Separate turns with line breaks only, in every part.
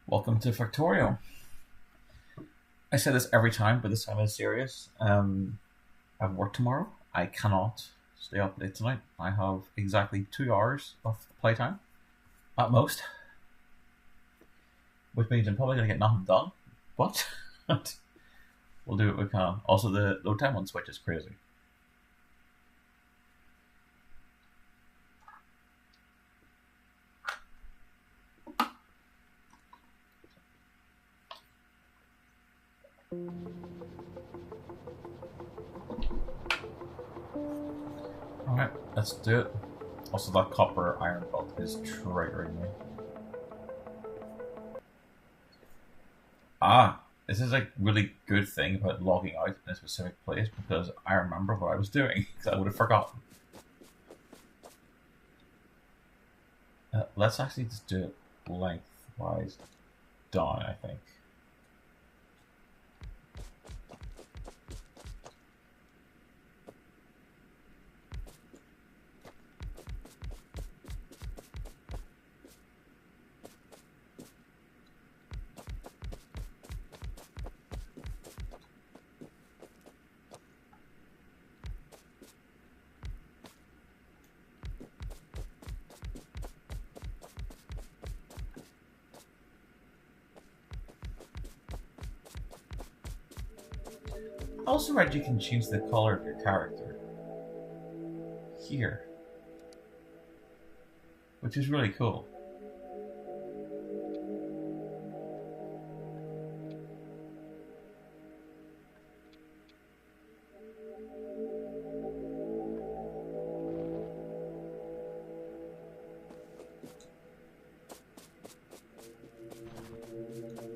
Welcome to Factorio. I say this every time, but this time it's serious. I have work tomorrow. I cannot stay up late tonight. I have exactly 2 hours of playtime at most, which means I'm probably going to get nothing done, but we'll do what we can. Also, the load time on Switch is crazy. Alright, let's do it. Also, that copper iron belt is triggering me. This is a really good thing about logging out in a specific place because I remember what I was doing because I would have forgotten. Let's actually just do it lengthwise down, I think. I also read you can change the color of your character here, which is really cool.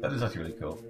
That is actually really cool.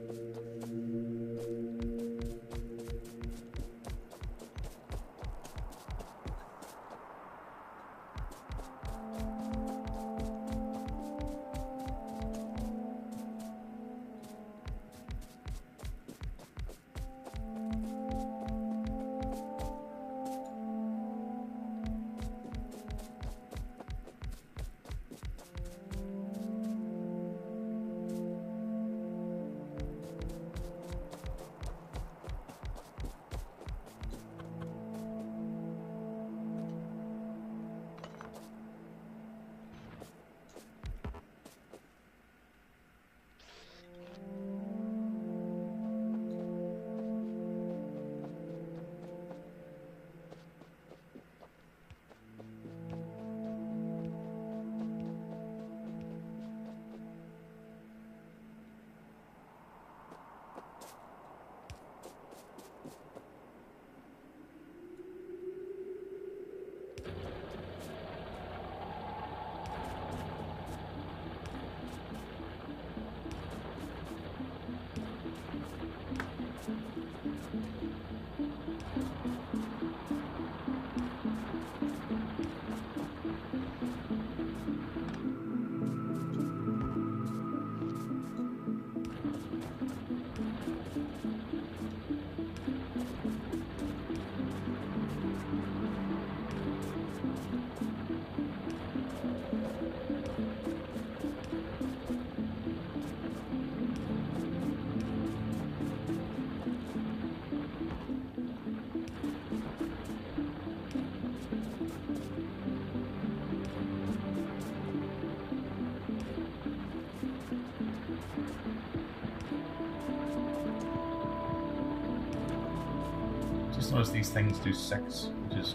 Just notice these things do 6, which is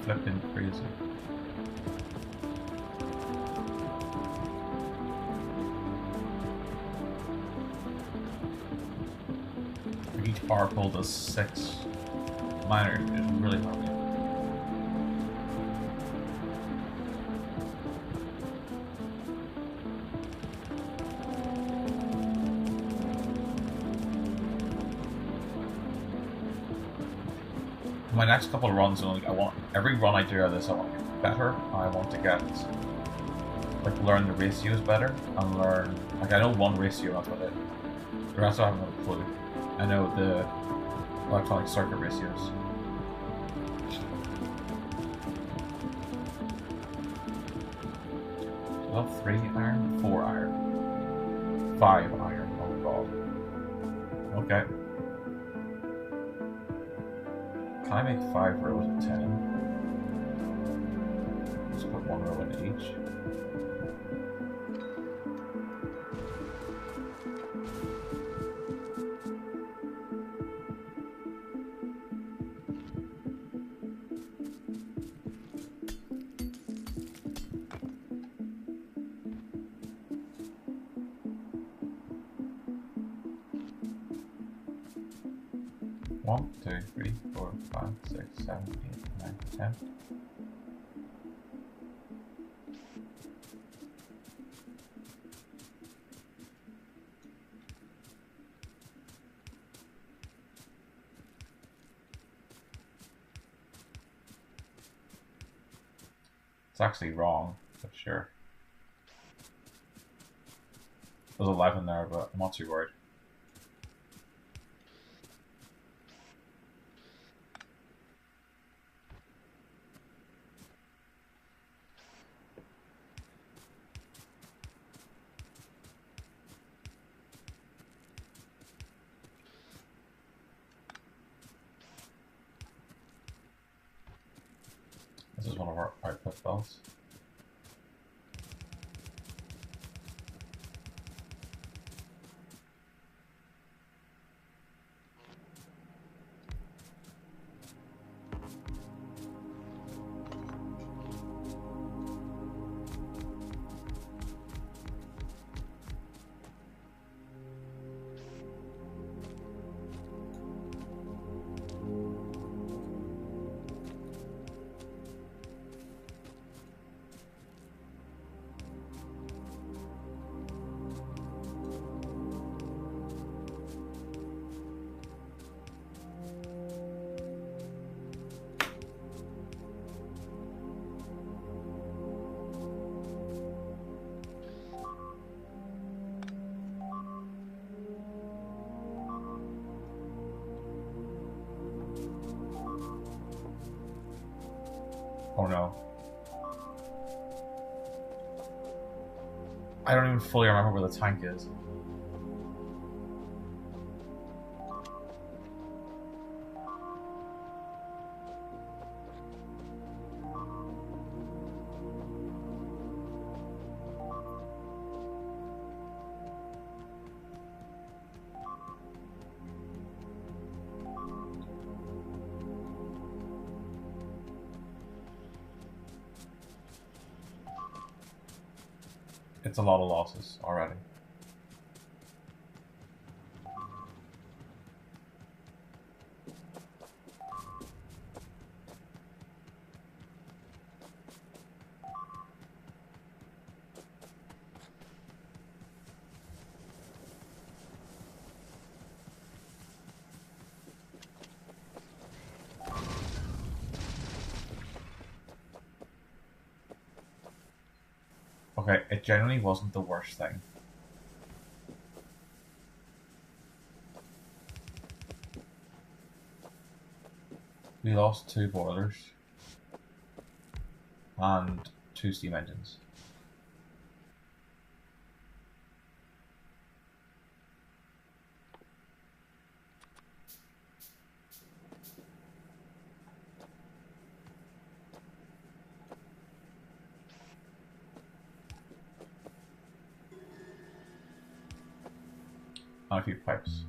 flipping crazy. Like each bar pull does 6 minor, is really hard. My next couple of runs, I want every run I do of this, I want to get better. I want to get learn the ratios better and learn I know one ratio, that's about it. The rest I haven't got a clue. I know the electronic circuit ratios. Well, 3 iron, 4 iron. 5 iron. Oh god. Okay. Can I make 5 rows of 10? Let's put 1 row in each. One, 2, 3, 4, 5, 6, 7, 8, 9, 10. It's actually wrong, but sure. There's 11 there, but I'm not too worried. This is one of our output belts. Oh no. I don't even fully remember where the tank is. It's a lot of losses already. Okay, it generally wasn't the worst thing. We lost 2 boilers and 2 steam engines. And a few pipes.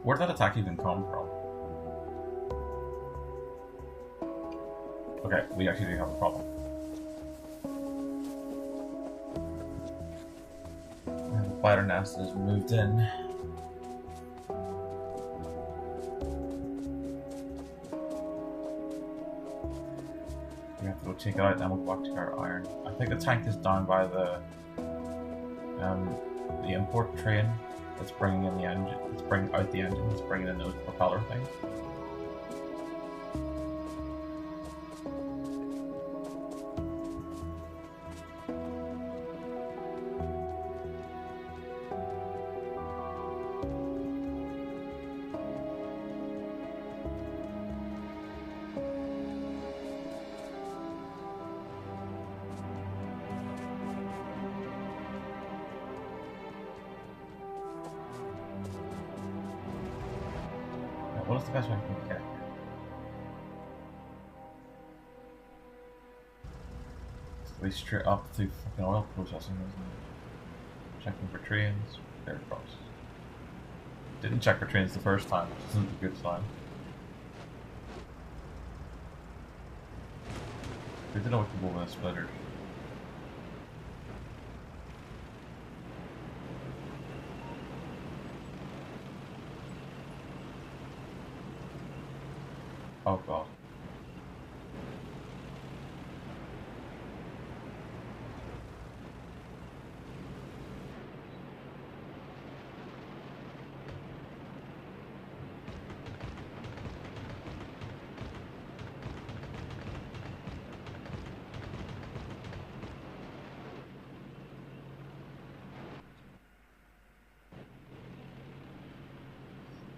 Where did that attack even come from? Okay, we actually do have a problem. We have a spider nest that has moved in. We have to go take it out, then we'll go back to our iron. I think the tank is down by the import train that's bringing in the engine. It's bringing out the engine. It's bringing in those propeller things. What is the best way to get here? It's way straight up through fucking oil processing, isn't it? Checking for trains. There it goes. Didn't check for trains the first time, which isn't a good sign. Good to know what to go with splitters. Oh god.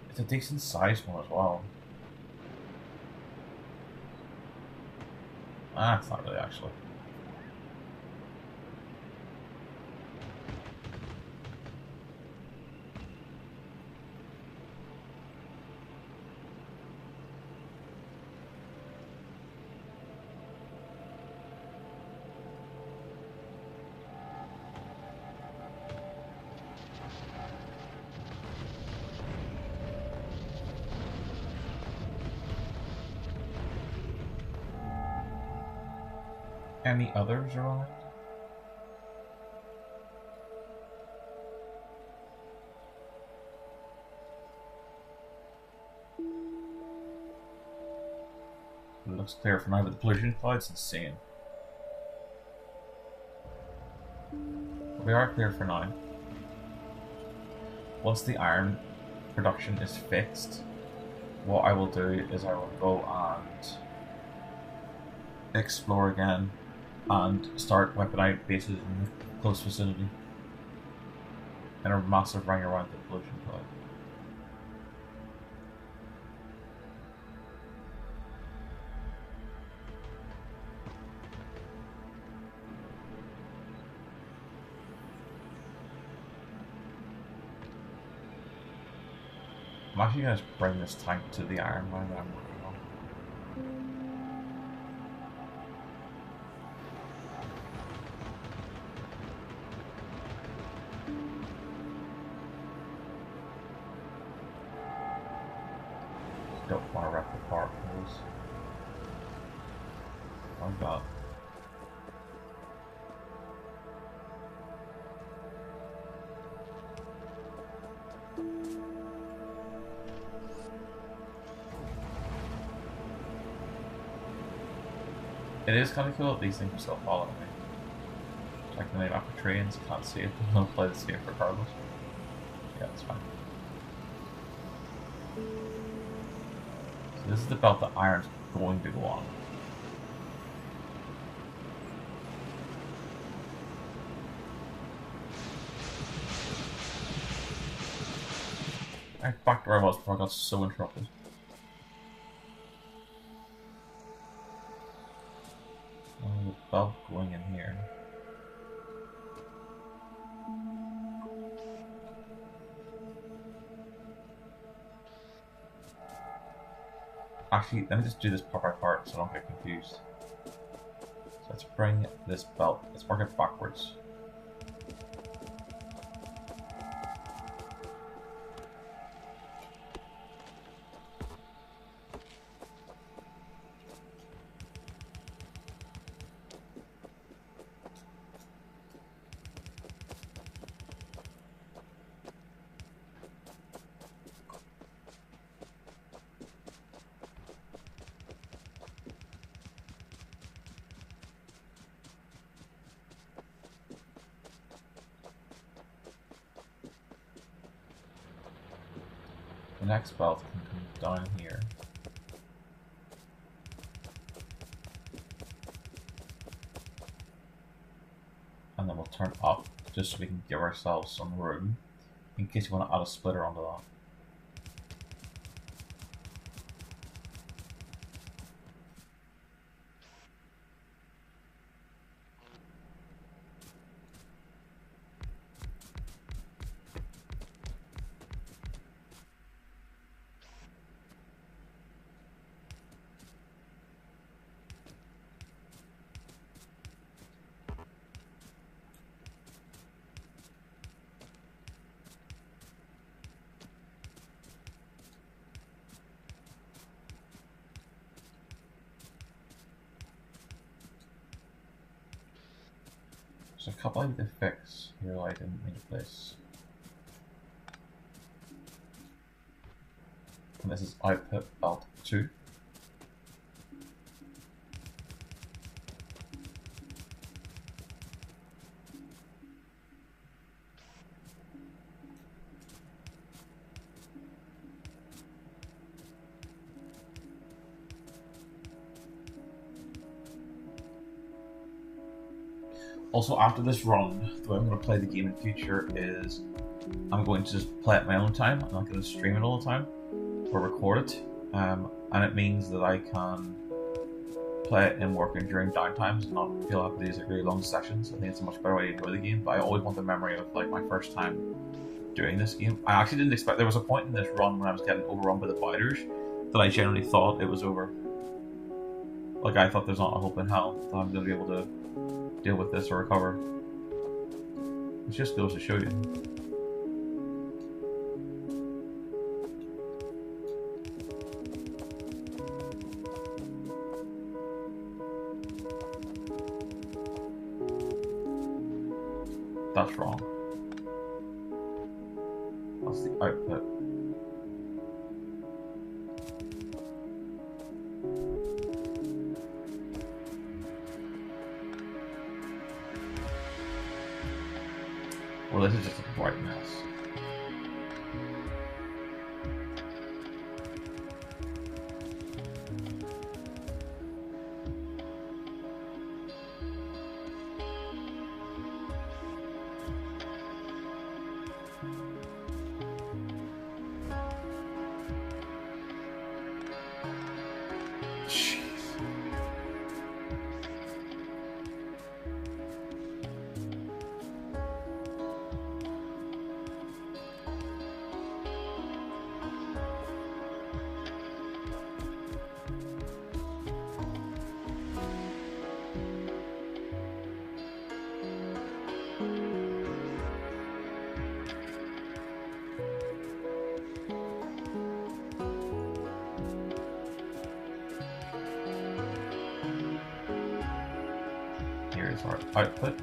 It's a decent sized one as well. Ah, it's not really actually. Any others around? It looks clear for now, but the pollution cloud's insane. We are clear for now. Once the iron production is fixed, what I will do is I will go and explore again and start wiping out bases in the close vicinity in a massive ring around the pollution cloud. I'm actually going to bring this tank to the iron mine that I'm working on. Don't want to wreck the power poles. Oh god. It is kind of cool that these things are still following me. Checking them out for trains, can't see it, I'll play the safe regardless. Yeah, that's fine. So this is the belt that iron's going to go on. Alright, back to where I was before I got so interrupted. The belt going in here. Actually, let me just do this part by part so I don't get confused. So let's bring this belt, let's work it backwards. The next belt can come down here. And then we'll turn up just so we can give ourselves some room in case you want to add a splitter onto that. There's a couple I need to fix here that I didn't mean to place. And this is output belt 2. Also, after this run, the way I'm going to play the game in future is I'm going to just play at my own time. I'm not going to stream it all the time or record it. And it means that I can play it in work and during downtimes and not feel like these are really long sessions. I think it's a much better way to enjoy the game, but I always want the memory of like my first time doing this game. I actually didn't expect, there was a point in this run when I was getting overrun by the fighters that I generally thought it was over. Like I thought there's not a hope in hell that I'm going to be able to deal with this or recover. It just goes to show you. That's wrong. That's the output. Well, this is just a bright mess. Here's our output.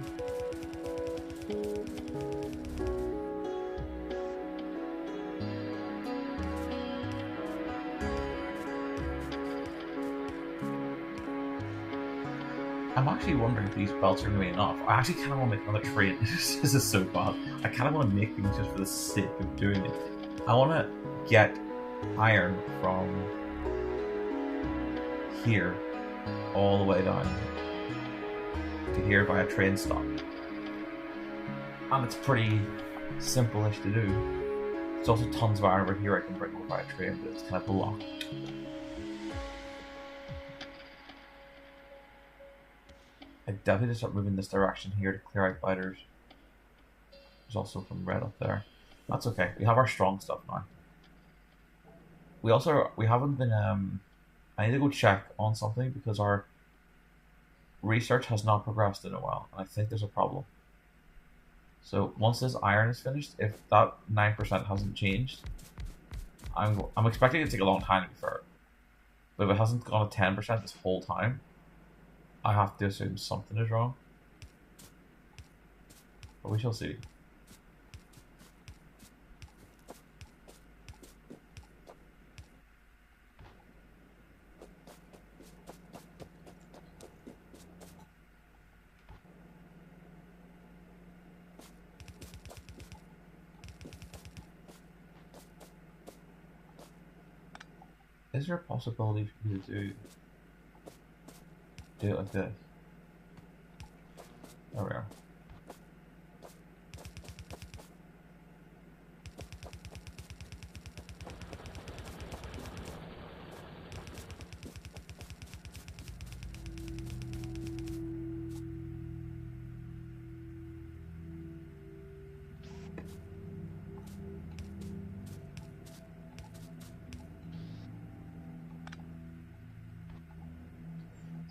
I'm actually wondering if these belts are going to be enough. I actually kind of want to make another trade. This is so bad. I kind of want to make things just for the sake of doing it. I want to get iron from here all the way down to here via train stop. And it's pretty simple-ish to do. There's also tons of iron over here I can bring over via train, but it's kind of blocked. I definitely just start moving this direction here to clear out fighters. There's also some red up there. That's okay. We have our strong stuff now. We haven't been I need to go check on something because our research has not progressed in a while, and I think there's a problem. So once this iron is finished, if that 9% hasn't changed, I'm expecting it to take a long time to be fair. But if it hasn't gone to 10% this whole time, I have to assume something is wrong. But we shall see. Is there a possibility for you to do it like this? There we are.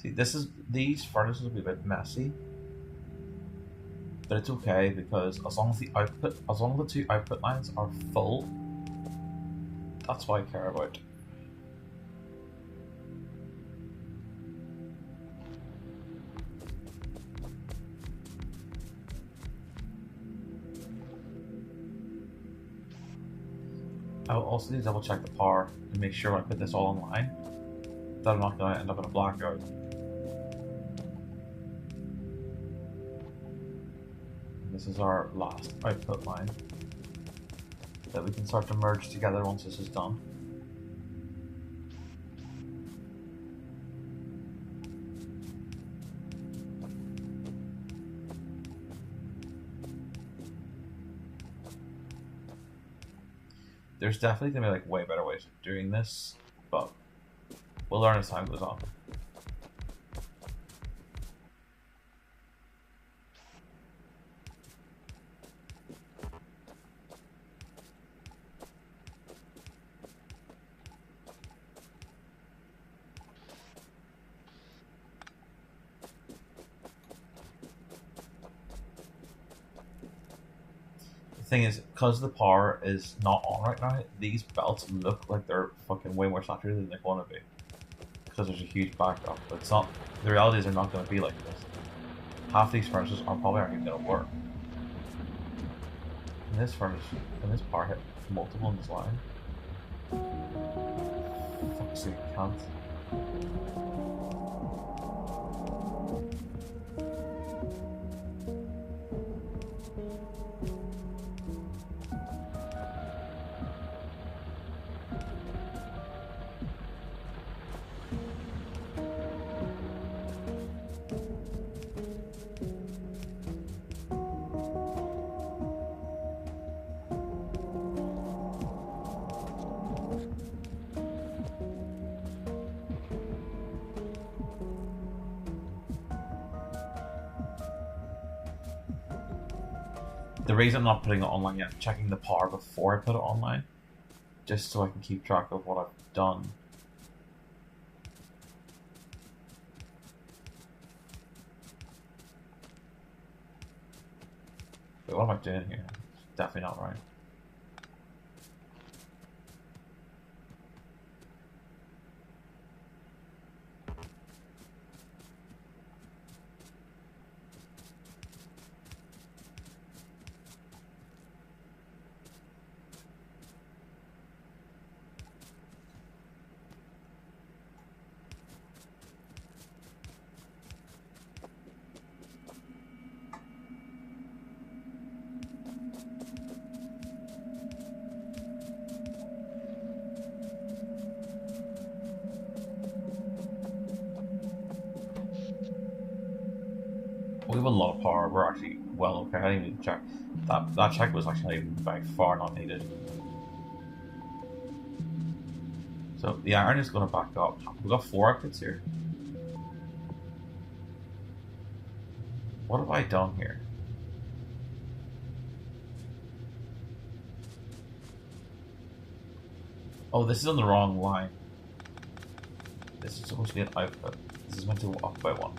See, these furnaces will be a bit messy, but it's okay because as long as the two output lines are full, that's what I care about. I will also need to double check the power to make sure when I put this all online that I'm not going to end up in a blackout. This is our last output line that we can start to merge together once this is done. There's definitely going to be like way better ways of doing this, but we'll learn as time goes on. Thing is, because the power is not on right now, these belts look like they're fucking way more saturated than they want to be. Because there's a huge backup, but it's not. The reality is they're not going to be like this. Half these furnaces are probably aren't even going to work. And this furnace, and this power hit multiple in this line. Fuck's sake, can't. The reason I'm not putting it online yet, I'm checking the power before I put it online, just so I can keep track of what I've done. But what am I doing here? It's definitely not right. We have a lot of power. We're actually well okay. I didn't even check. That check was actually by far not needed. So the iron is going to back up. We've got 4 outputs here. What have I done here? Oh, this is on the wrong line. This is supposed to be an output. This is meant to go up by 1.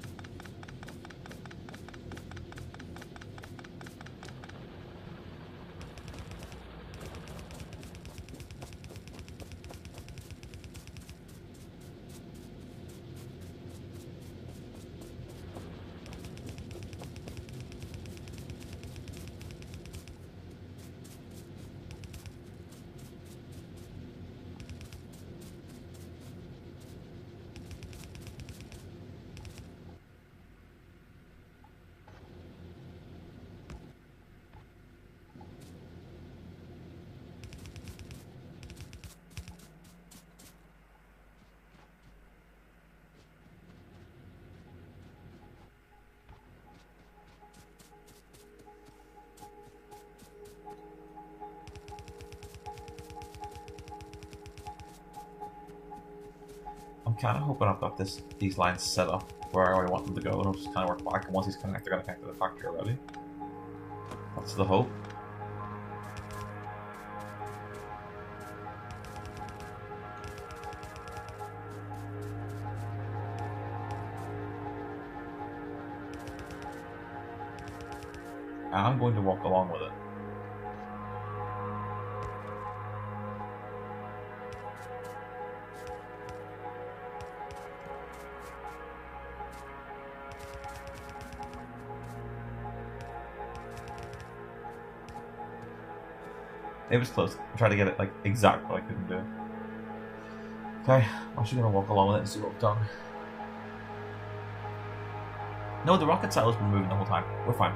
I'm kind of hoping I've got these lines set up where I want them to go, and I'll just kind of work back, and once these connect, they're going to connect to the factory already. That's the hope. And I'm going to walk along with it. It was close. I tried to get it like exact, but I couldn't do it. Okay, I'm actually gonna walk along with it and see what we've done. No, the rocket sail has been moving the whole time. We're fine.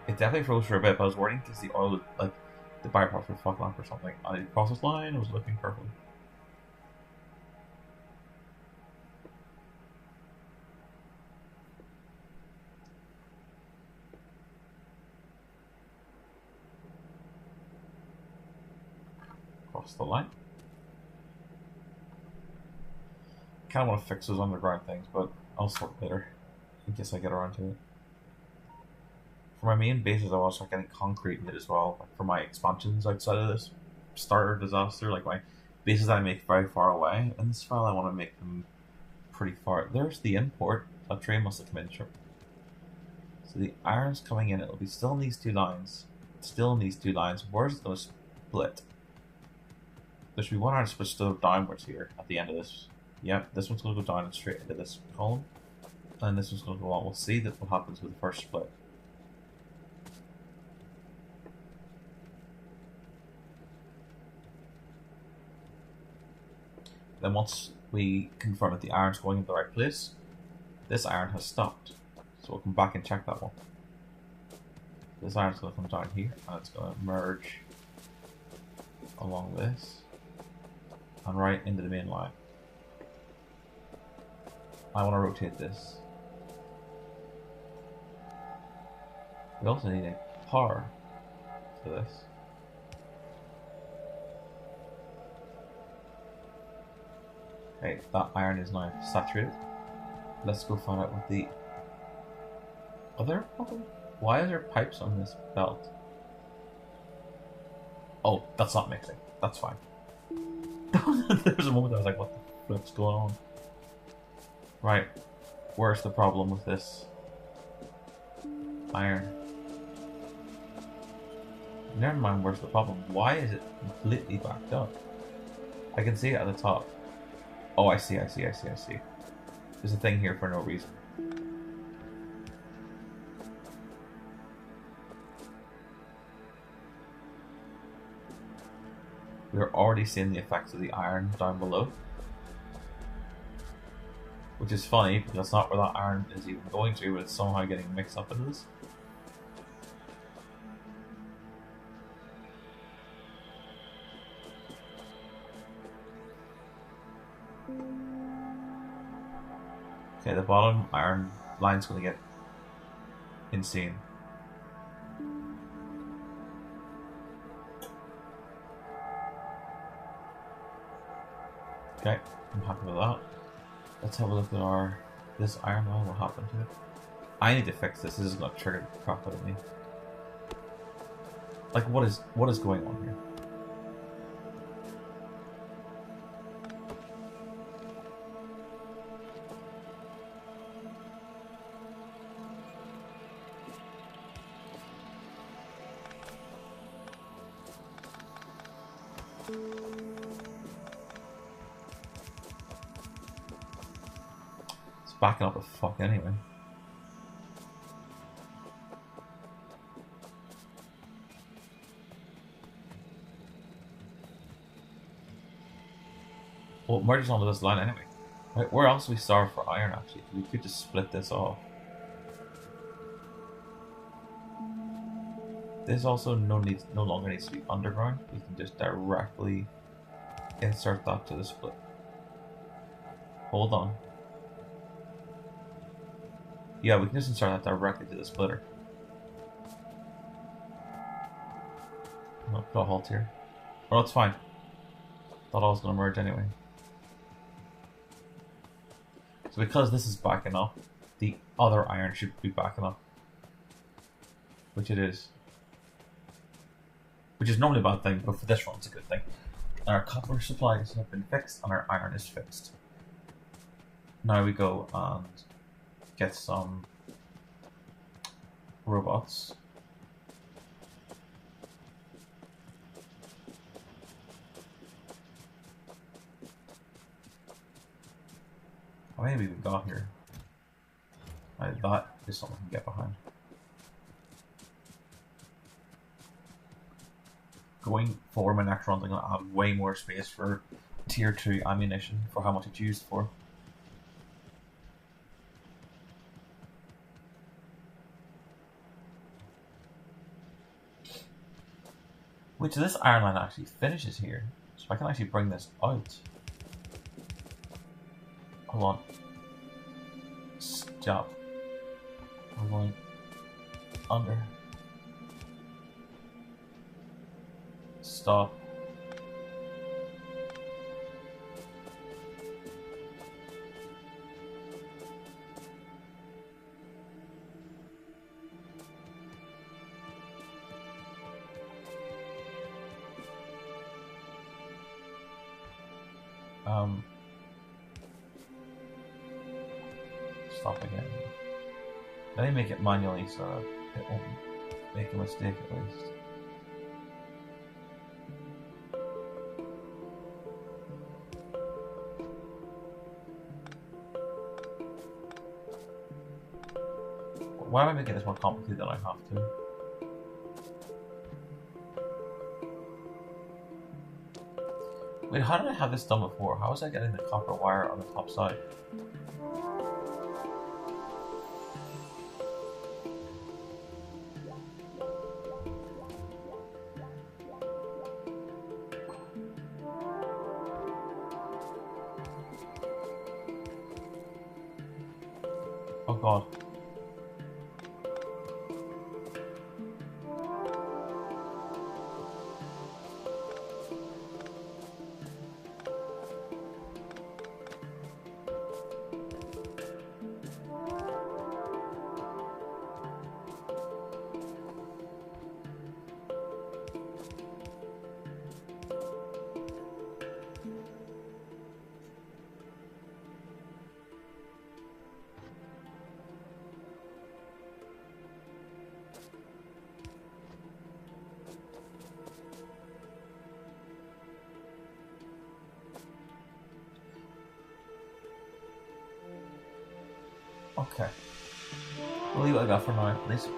It definitely froze for a bit, but I was worried because the oil, like, the bypass would fuck lamp or something. I crossed this line, it was looking perfect. Cross the line. Kind of want to fix those underground things, but I'll sort later in case I get around to it. For my main bases, I want to start getting concrete in it as well. Like for my expansions outside of this starter disaster, like my bases that I make very far away. In this file, I want to make them pretty far. There's the import. That train must have come in. Sure. So the iron's coming in. It'll be still in these two lines. Still in these two lines. Where's it going to split? There should be one iron split still downwards here at the end of this. Yep, this one's going to go down and straight into this column. And this one's going to go on. We'll see what happens with the first split. Then once we confirm that the iron's going in the right place, this iron has stopped. So we'll come back and check that one. This iron's going to come down here, and it's going to merge along this, and right into the main line. I want to rotate this. We also need a power for this. Okay, that iron is now saturated. Let's go find out what the other problem. Why is there pipes on this belt? Oh, that's not mixing. That's fine. There was a moment I was like, what the flip's going on? Right. Where's the problem with this iron? Never mind where's the problem. Why is it completely backed up? I can see it at the top. Oh, I see. There's a thing here for no reason. We're already seeing the effects of the iron down below. Which is funny, because that's not where that iron is even going to, but it's somehow getting mixed up into this. Okay, the bottom iron line's going to get insane. Okay, I'm happy with that. Let's have a look at this iron line. What happened to it? I need to fix this. This is going to trigger the crap out of me. Like, what is going on here? It's backing up the fuck anyway. Well, it merges onto this line anyway. Right, where else do we starve for iron actually? We could just split this off. This also no longer needs to be underground. We can just directly insert that to the split. Hold on. Yeah, we can just insert that directly to the splitter. I'm gonna put a halt here. Oh, it's fine. Thought I was going to merge anyway. So because this is backing up, the other iron should be backing up. Which it is. Which is normally a bad thing, but for this run it's a good thing. And our copper supplies have been fixed and our iron is fixed. Now we go and get some robots. How many have we got here? Right, that is something we can get behind. Going forward, my next run, I'm going to add way more space for tier 2 ammunition for how much it's used for. Which this iron line actually finishes here, so I can actually bring this out. Hold on. Stop. We're going under. Stop. Stop again. Let me make it manually so it won't make a mistake at least. Why am I making this more complicated than I have to? Wait, how did I have this done before? How was I getting the copper wire on the top side? Oh god. Okay. We'll leave what I got for now. At least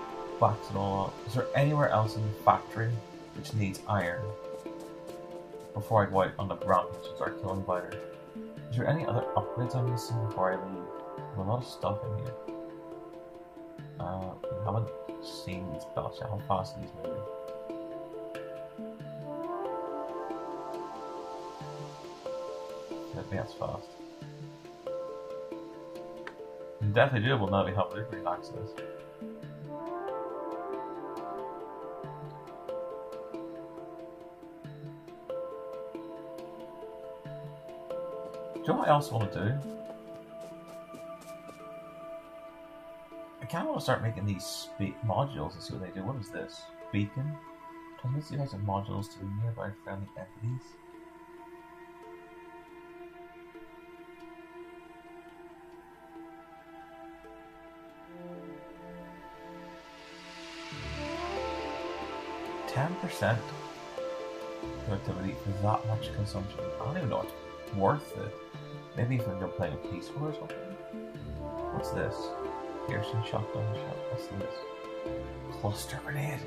backs it all up. Is there anywhere else in the factory which needs iron? Before I go out on the rampage and start killing biters. Is there any other upgrades I'm missing before I leave? There's a lot of stuff in here. We haven't seen these belts yet. How fast are these moving? I think that's fast. Definitely doable now that we have Blueprint access. Do you know what I also want to do? I kind of want to start making these modules and see what they do. What is this? Beacon? Turn these guys have modules to nearby friendly entities. %. Productivity for that much consumption. I don't even know it's worth it. Maybe if you're playing a peaceful or something. What's this? Piercing shotgun shot. What's this? Cluster grenade.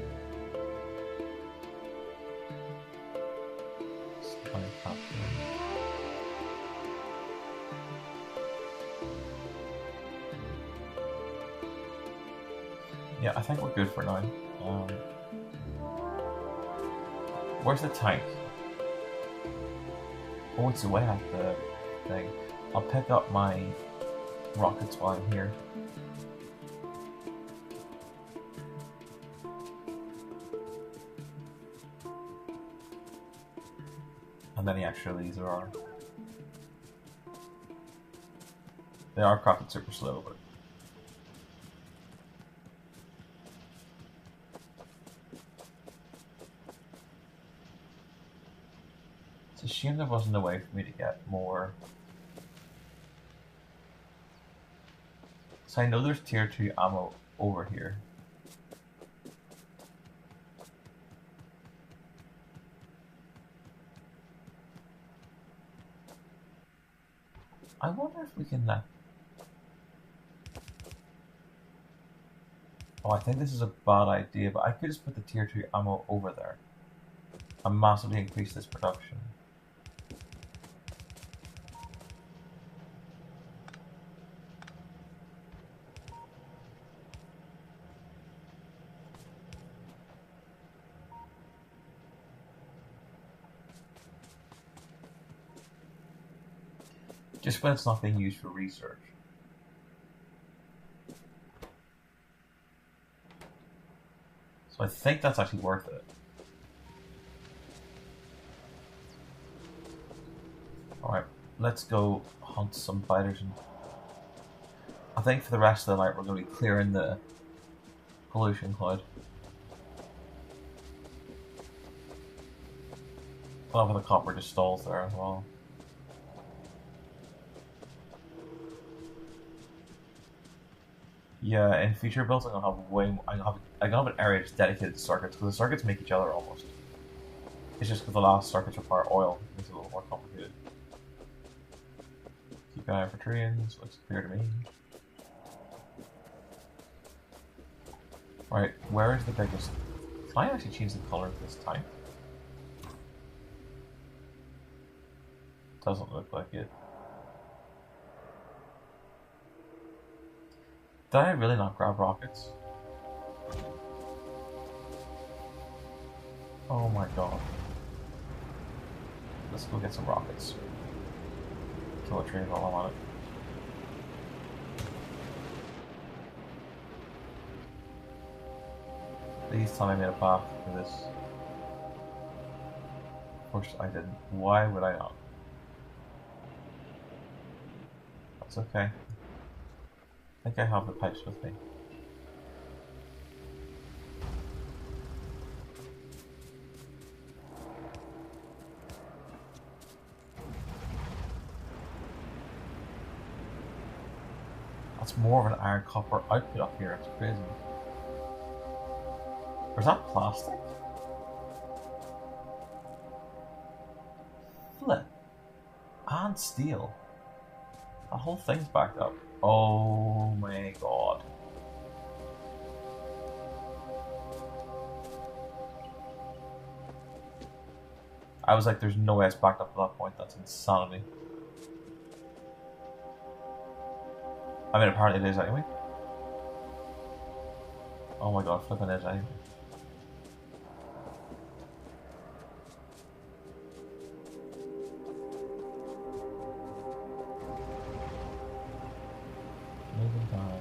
Yeah, I think we're good for now. Where's the tank? Oh, it's away at the thing. I'll pick up my rockets while I'm here. And any extra of these there are. They are crafted super slow, but it's a shame there wasn't a way for me to get more. So I know there's tier 2 ammo over here. I wonder if we can... Oh, I think this is a bad idea, but I could just put the tier 2 ammo over there and massively increase this production. Just when it's not being used for research. So I think that's actually worth it. Alright, let's go hunt some biters. And I think for the rest of the night we're going to be clearing the pollution cloud. Well, the copper just stalls there as well. Yeah, in future builds I'm gonna have way more, I'm gonna have an area just dedicated to circuits, because the circuits make each other almost. It's just because the last circuits require oil, it makes it a little more complicated. Keep an eye out for trains, looks clear to me. Right, where is the biggest... Can I actually change the colour of this tank? Doesn't look like it. Did I really not grab rockets? Oh my god. Let's go get some rockets. Kill a train while I'm on it. Please tell me I made a path for this. Of course I didn't. Why would I not? That's okay. I think I have the pipes with me. That's more of an iron copper output up here, it's crazy. Or is that plastic? Flip. And steel. That whole thing's backed up. Oh my god. I was like, there's no way it's backed up at that point. That's insanity. I mean, apparently it is anyway. Oh my god, flipping it anyway. Moving down.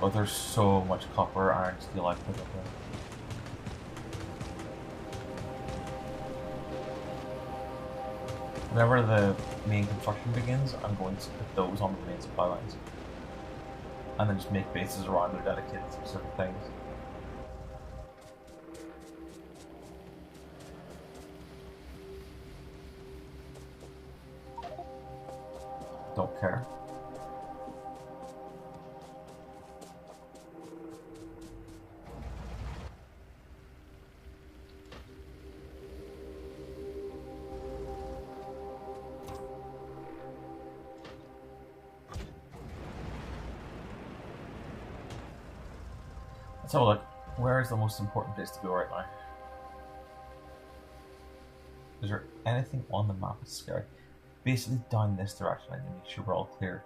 Oh, there's so much copper, iron, steel I put up there. Whenever the main construction begins, I'm going to put those on the main supply lines. And then just make bases around them dedicated to specific things. Don't care. Let's have a look. Where is the most important place to go right now? Is there anything on the map that's scary? Basically down this direction, I need to make sure we're all clear.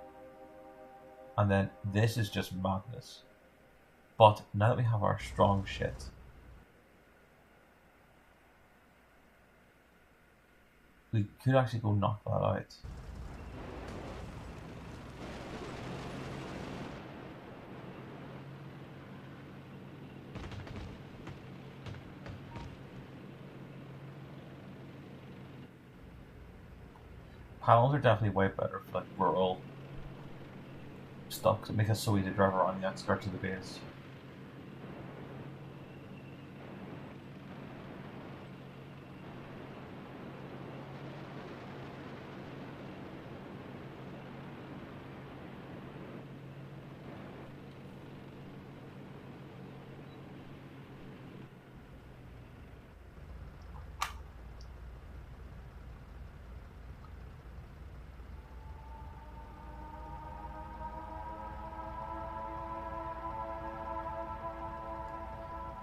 And then this is just madness. But now that we have our strong shit, we could actually go knock that out. panels are definitely way better for like rural stuff because it makes it so easy to drive around the outskirts of the base.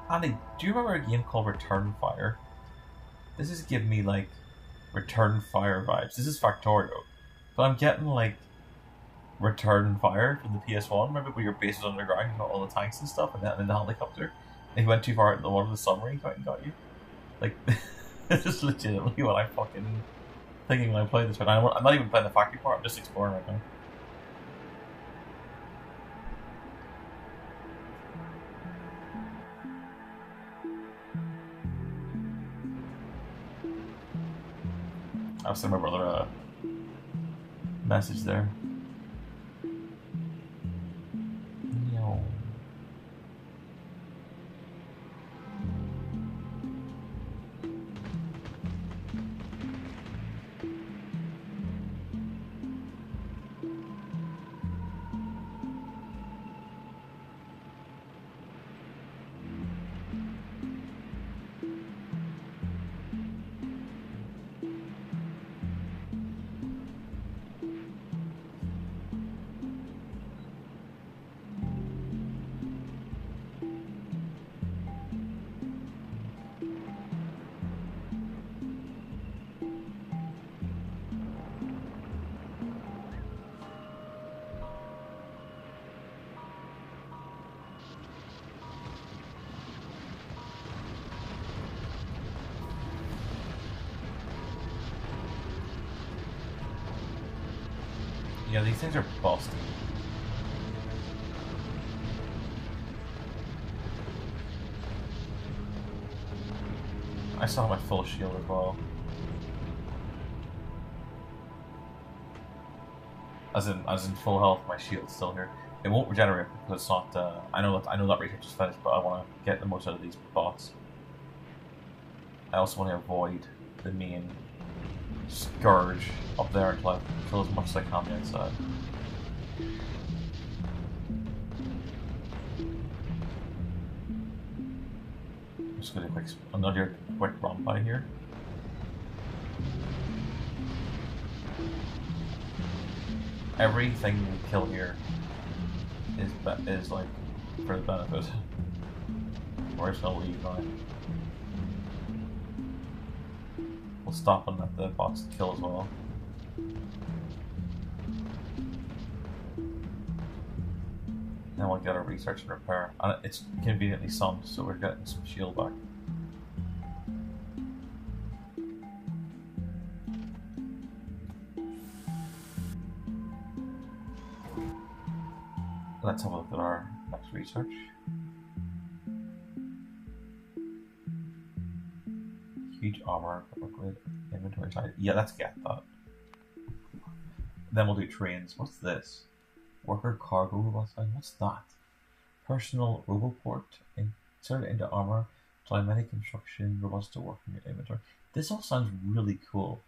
Andy, do you remember a game called Return Fire? This is giving me like Return Fire vibes. This is Factorio, but I'm getting like Return Fire from the PS1. Remember where your base was underground, you got all the tanks and stuff, and then in the helicopter, and you went too far out in the water, the submarine got you. Like, this is legitimately what I'm fucking thinking when I play this. But I'm not even playing the factory part. I'm just exploring right now. I'll send my brother a message there. No. Yeah, these things are busted. I still have my full shield as well. As in full health, my shield's still here. It won't regenerate because it's not. I know that research is finished, but I want to get the most out of these bots. I also want to avoid the main scourge up there until I kill as much as I can on the outside. I'm just gonna another quick run by here. Everything we kill here is like for the benefit. We're just gonna leave now. We'll stop and let the bots kill as well. Then we'll get our research and repair. And it's conveniently sunned, so we're getting some shield back. Let's have a look at our next research. Huge armor, upgrade, inventory side. Yeah, let's get that. Then we'll do trains. What's this? Worker cargo robot side. What's that? Personal roboport. Insert it into armor. Apply many construction robots to work in your inventory. This all sounds really cool.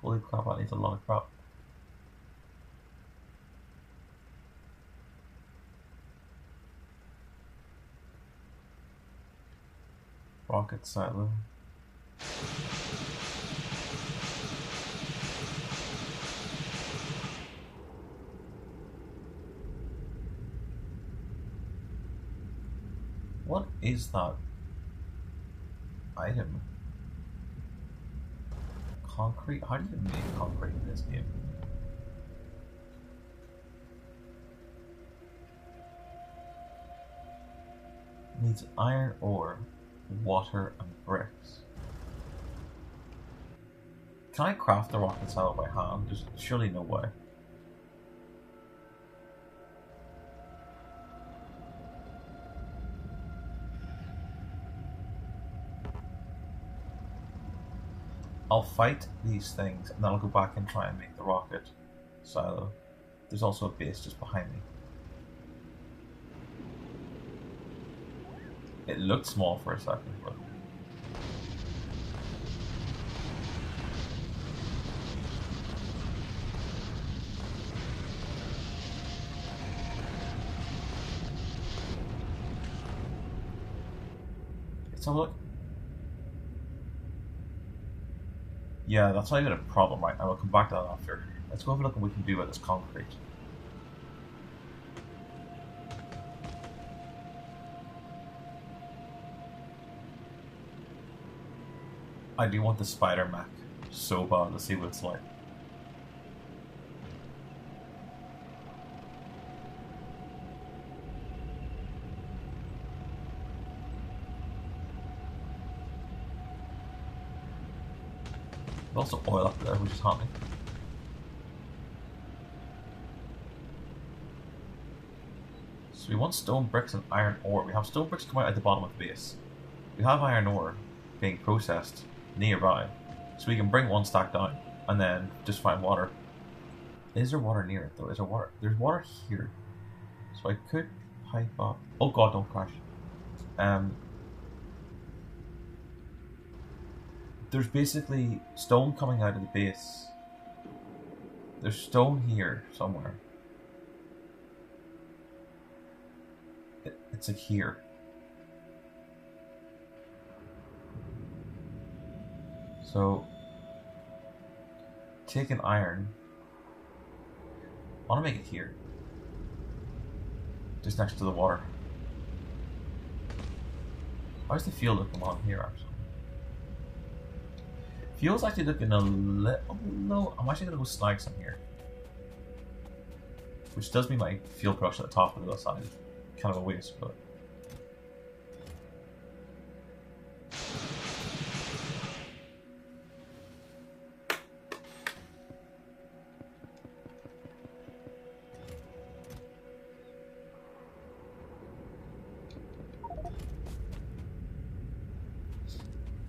Holy crap, I need a lot of crap. Rocket silo. What is that item? Concrete? How do you make concrete in this game? Needs iron ore, water, and bricks. Can I craft the rocket silo by hand? There's surely no way. I'll fight these things and then I'll go back and try and make the rocket silo. There's also a base just behind me. It looked small for a second, but... Let's have a look. Yeah, that's not even a problem right now. We'll come back to that after. Let's go have a look at what we can do with this concrete. I do want the spider mech so bad to see what it's like. There's also oil up there, which is handy. So we want stone bricks and iron ore. We have stone bricks coming out at the bottom of the base. We have iron ore being processed nearby, so we can bring one stack down and then just find water. Is there water near it though? Is there water? There's water here, so I could pipe up. Oh god, don't crash. There's basically stone coming out of the base. There's stone here somewhere. It's like here. So, take an iron. I want to make it here. Just next to the water. How's the field looking along here actually? Field's actually looking a little low. I'm actually going to go snag some here. Which does mean my field production at the top of the other side is kind of a waste, but...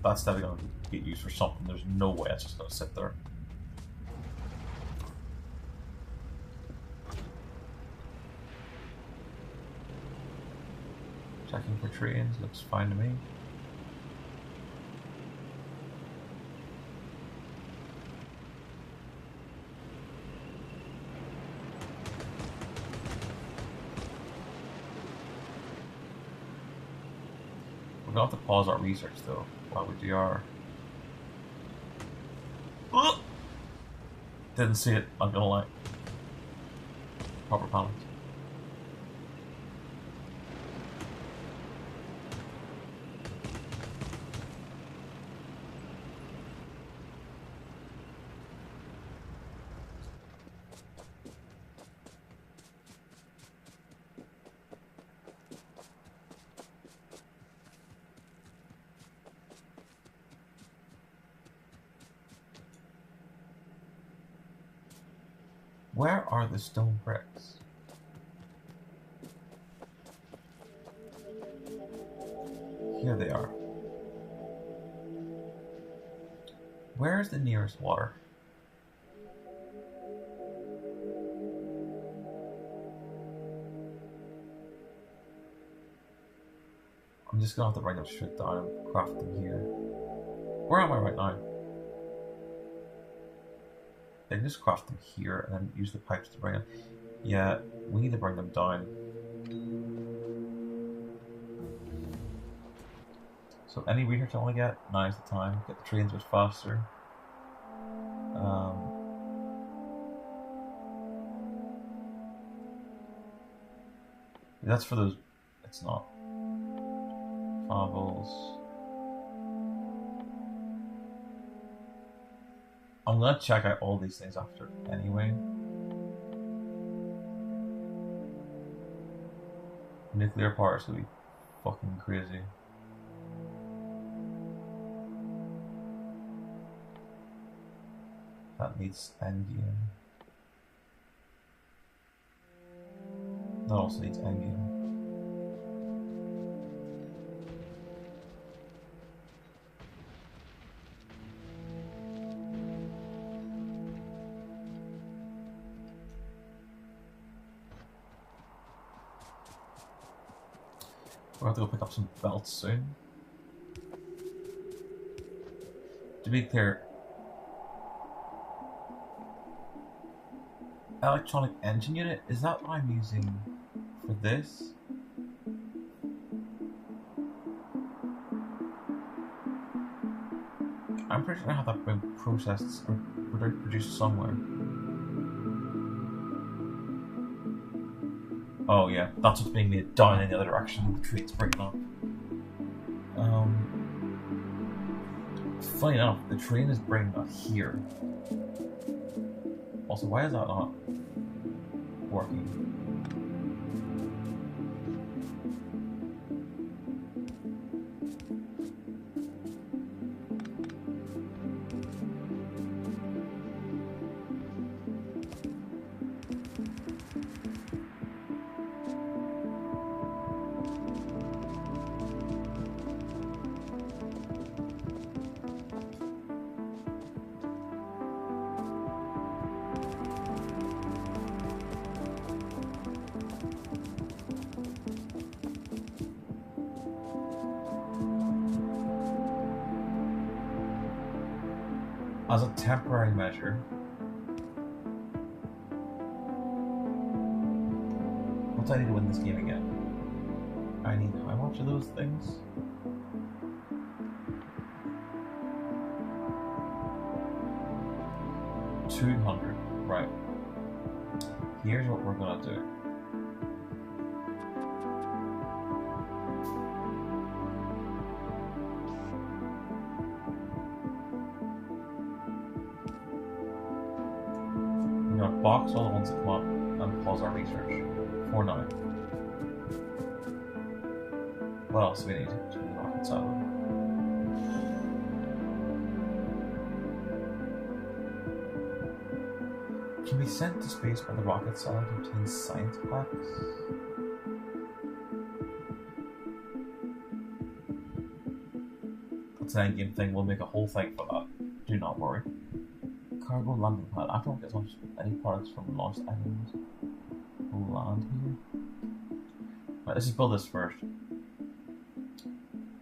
That's definitely going to get used for something. There's no way it's just going to sit there. Checking for trains, looks fine to me. We're going to have to pause our research though, while we do our... Didn't see it, I'm gonna lie. Proper panic. Where are the stone bricks? Here they are. Where is the nearest water? I'm just gonna have to bring them straight down and craft them here. Where am I right now? I can just craft them here and then use the pipes to bring them. Yeah, we need to bring them down. So any research I want to get, now's the time. Get the trains a bit faster. That's for those. It's not. Favels. I'm gonna check out all these things after anyway. Nuclear power is gonna be fucking crazy. That needs endgame. That also needs endgame. We'll have to go pick up some belts soon. To be clear, electronic engine unit, is that what I'm using for this? I'm pretty sure I have that been processed or produced somewhere. Oh yeah, that's what's being made down in the other direction. The train's breaking up. Funny enough, the train is bringing us here. Also, why is that not working? As a temporary measure, what do I need to win this game again? I need how much of those things? $200, right. Here's what we're gonna do. Box all the ones that come up and pause our research for now. What else do we need to do the rocket silo? Can be sent to space by the rocket silo to obtain science packs? That's an endgame thing, we'll make a whole thing for that. Do not worry. Cargo landing pad. I don't get any products from lost items. We'll land here. Right, let's just build this first.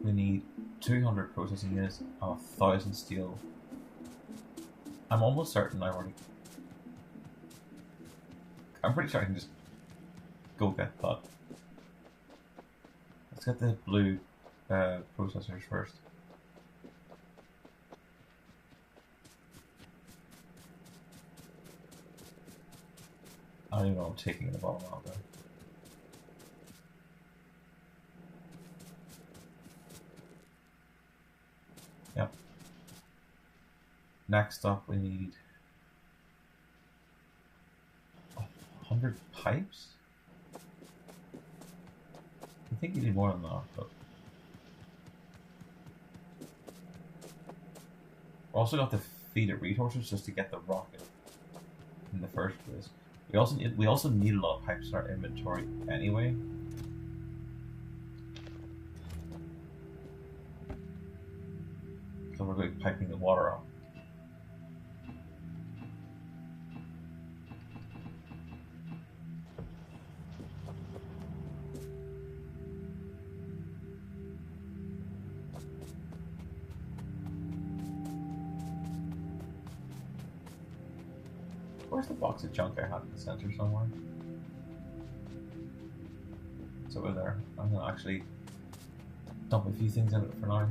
We need 200 processing units and 1,000 steel. I'm almost certain I'm pretty sure I can just go get that. Let's get the blue processors first. I don't even know what I'm taking in the bottom out there. Yep. Next up we need 100 pipes? I think you need more than that, but we're also going to have to feed it resources just to get the rocket in the first place. We also need a lot of pipes in our inventory anyway. So we're going to be piping the water up. Where's the box of junk I had in the center somewhere? It's over there. I'm gonna actually dump a few things in it for now.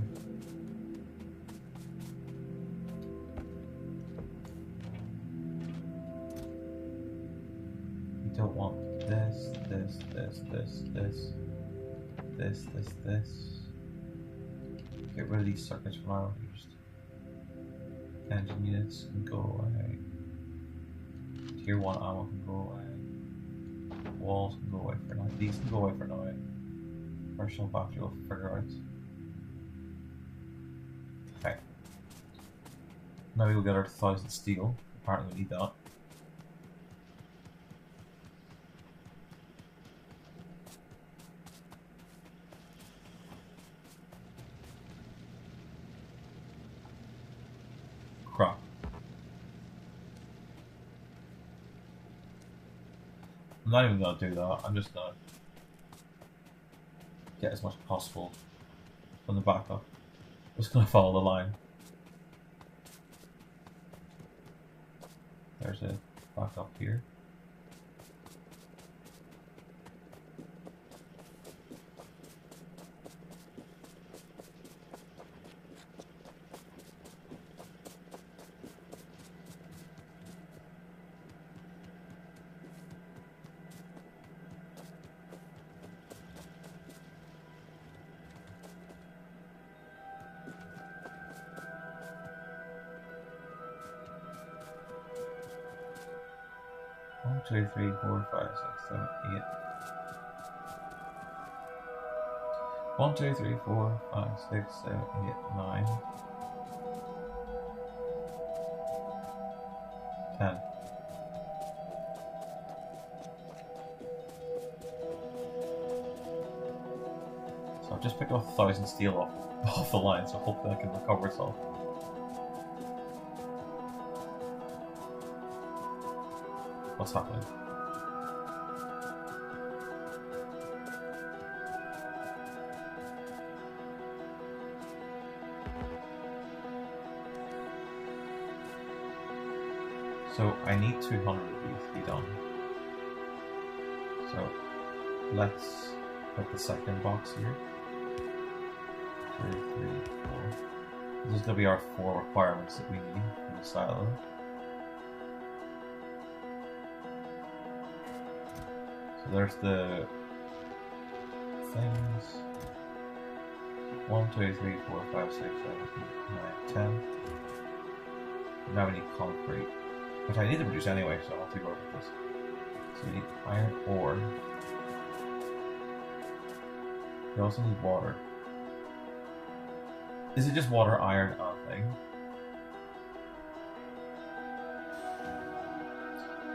You don't want this. Get rid of these circuits for now. Just engine units can go away. Tier 1 ammo can go away. Walls can go away for now. These can go away for now. Personal battery will figure out. Okay. Now we'll get our 1,000 steel. Apparently we need that. Crap. I'm not even gonna do that. I'm just gonna get as much as possible from the backup. I'm just gonna follow the line. There's a backup here. One, two, three, four, five, six, seven, eight. 1, 2, 3, 4, 5, 6, 7, 8, 9, 10. So I've just picked off 1,000 steel off the line, so hopefully I can recover itself. What's happening? So I need 200 of these to be done. So let's put the second box here. 2, 3, 4. This is going to be our 4 requirements that we need for the silo. So there's the things. 1, 2, 3, 4, 5, 6, 7, 8, 9, 10. Now we need concrete, which I need to produce anyway, so I'll take over this. So we need iron ore. We also need water. Is it just water, iron, and thing?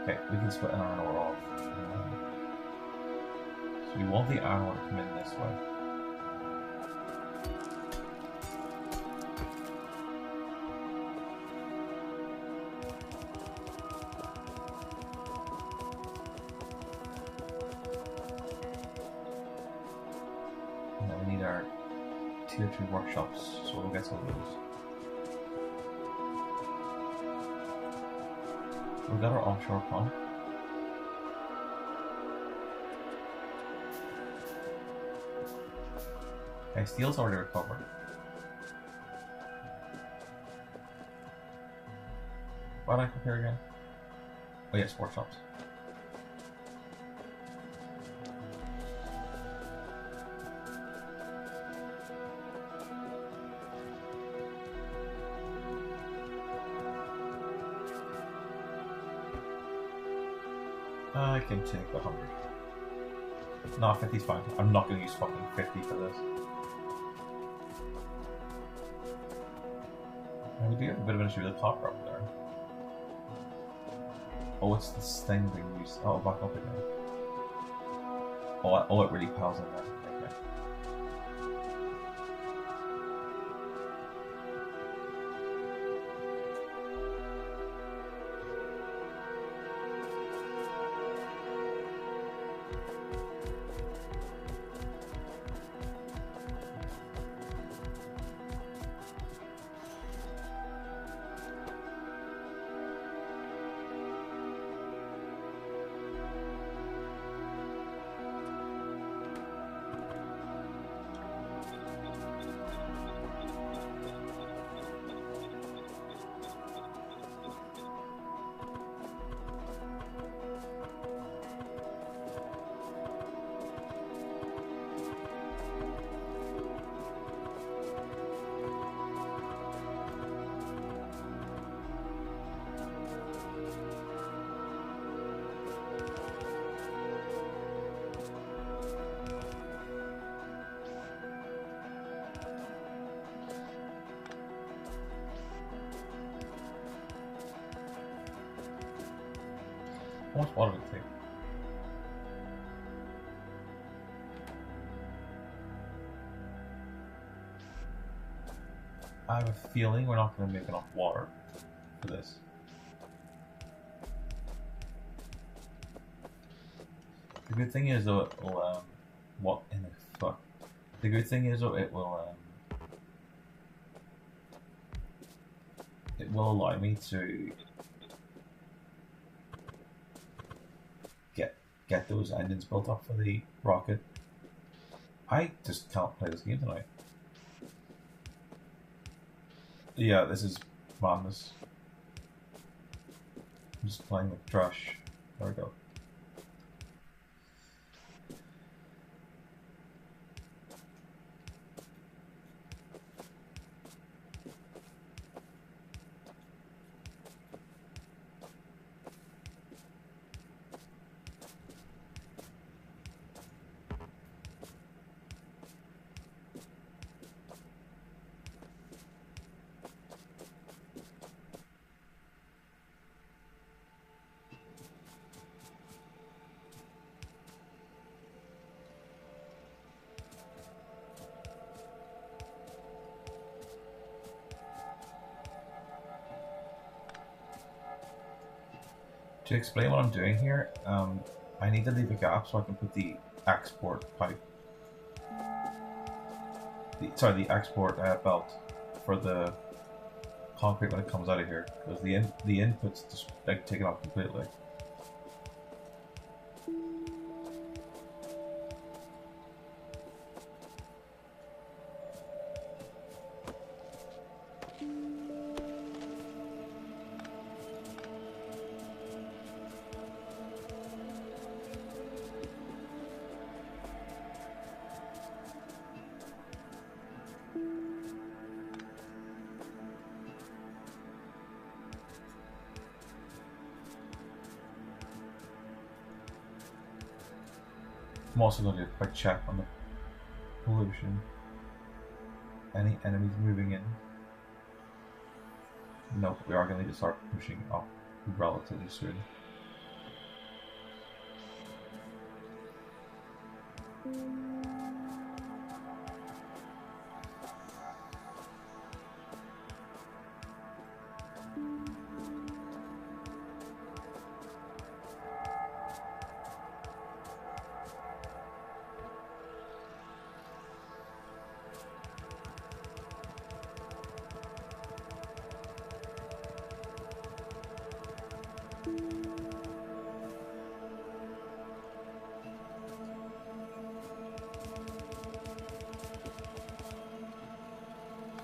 Okay, we can split an iron ore off. So we want the iron ore to come in this way. And then we need our tier 2 workshops, so we'll get some of those. We've got our offshore pump. Okay, steel's already recovered. Why did I compare again? Oh yes, workshops. I can take 100. No, 50's fine. I'm not going to use fucking 50 for this. And we do have a bit of an issue with the copper up there. Oh, it's this thing being used. Oh, back up again. Oh, it really piles in there. Okay. How much water did it take? I have a feeling we're not going to make enough water for this. The good thing is though, it will, what in the fuck? The good thing is though, it will allow me to get those engines built up for the rocket. I just can't play this game tonight. Yeah, this is madness. I'm just playing with trash. There we go. To explain what I'm doing here, I need to leave a gap so I can put the export pipe, the export belt for the concrete when it comes out of here, because the input's just like taken off completely. I'm also going to do a quick check on the pollution. Any enemies moving in? Nope, we are going to need to start pushing up relatively soon.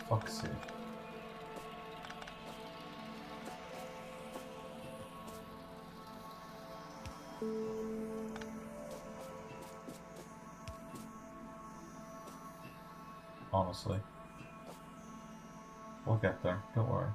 Fuck's sake. Honestly. We'll get there, don't worry.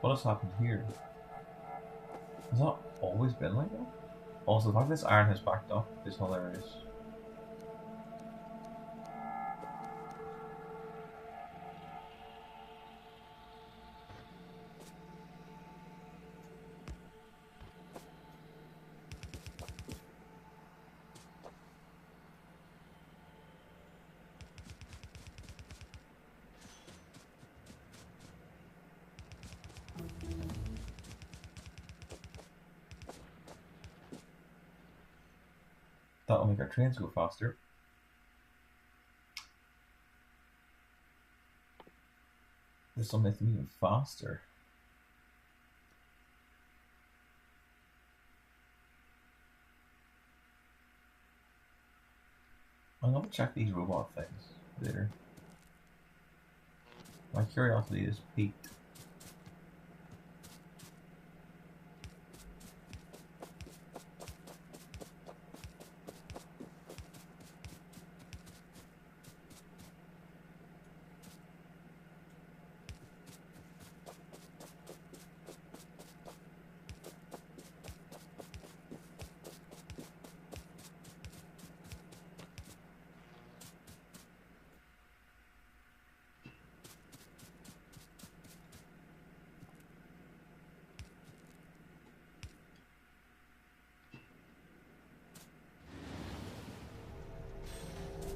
What has happened here? Has that always been like that? Also, the fact this iron has backed up is hilarious. That'll make our trains go faster. This will make them even faster. I'm gonna check these robot things later. My curiosity is piqued.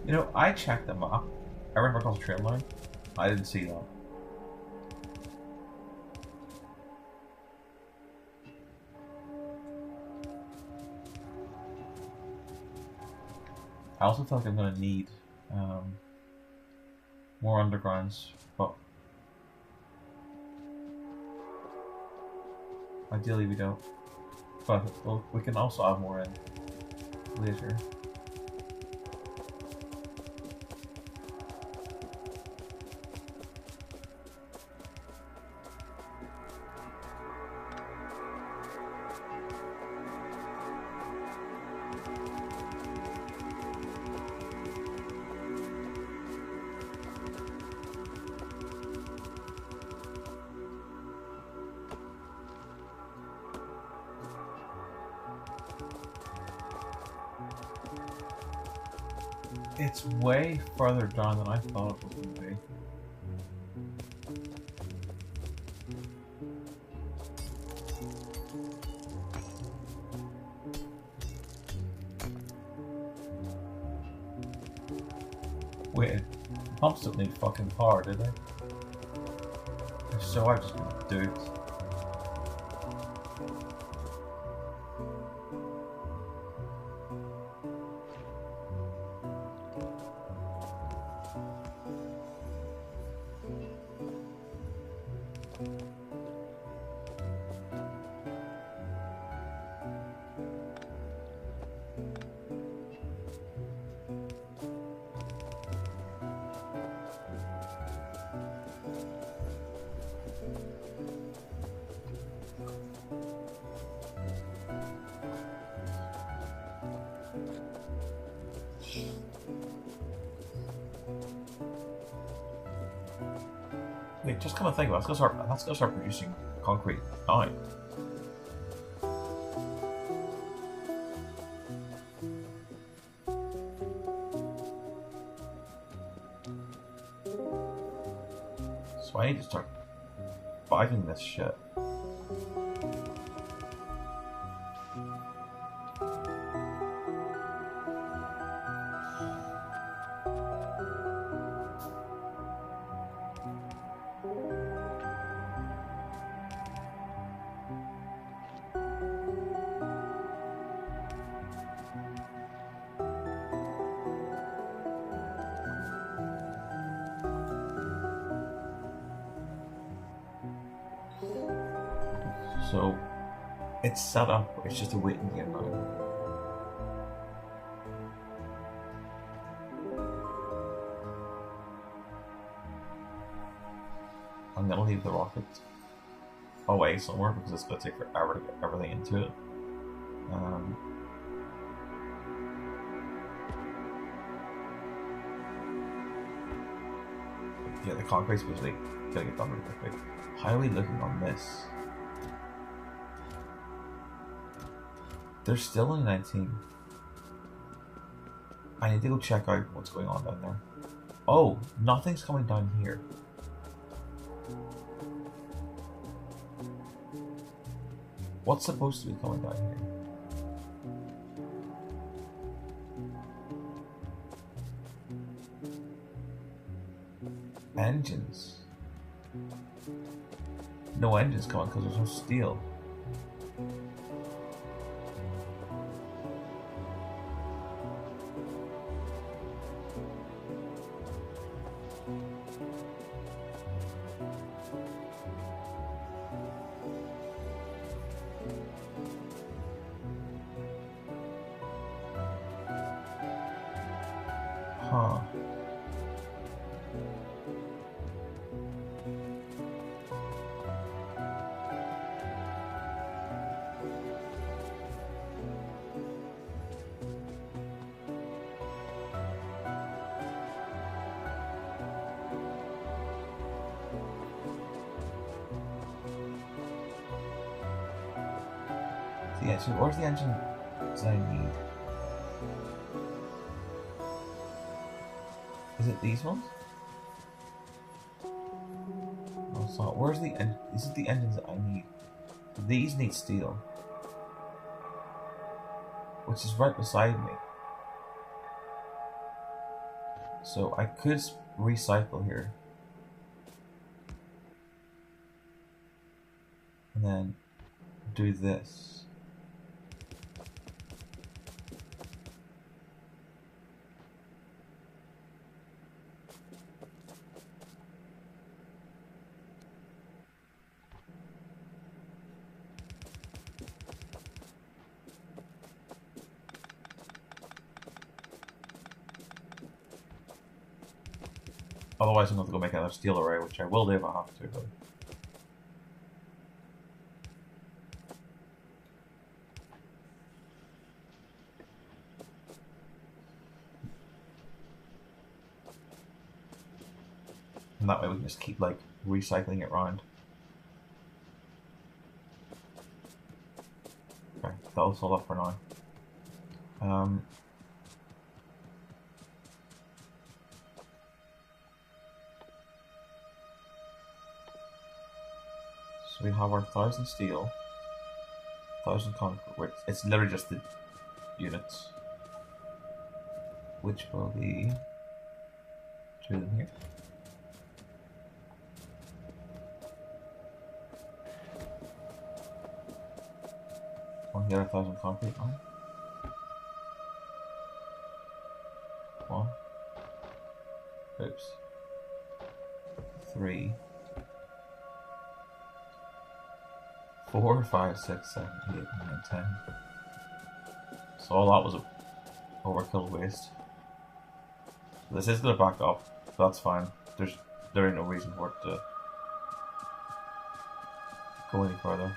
You know, I checked the map. I ran across the trail line. I didn't see that. I also feel like I'm gonna need more undergrounds, but ideally we don't. But we can also add more in later. It's way further down than I thought it was going to be. Wait, pumps don't need fucking power, do they? If so, I've just been duped. Wait, just kind of think about it. Let's go start producing concrete now. So I need to start buying this shit. So it's set up, it's just a waiting game now. I'm gonna leave the rocket away somewhere because it's gonna take forever to get everything into it. Yeah, the concrete's basically gonna get done really quickly. How are we looking on this? There's still only 19. I need to go check out what's going on down there. Oh, nothing's coming down here. What's supposed to be coming down here? Engines. No engines coming because there's no steel. Huh. Yeah, so where's the engine that I need? Is it these ones? Oh, it's not. Where's the engine? This is the engines that I need. These need steel. Which is right beside me. So I could recycle here. And then do this. Otherwise I'm going to go make another steel array, which I will do if I have to, but... And that way we can just keep, like, recycling it around. Okay, that'll solve that for now. So we have our 1,000 steel, 1,000 concrete, which it's literally just the units, which will be 2 of them here. One here, 1,000 concrete now. 1. Oops. 3. 4, 5, 6, 7, 8, 9, 10. So all that was a overkill waste. This is going to back up. That's fine. There ain't no reason for it to go any further.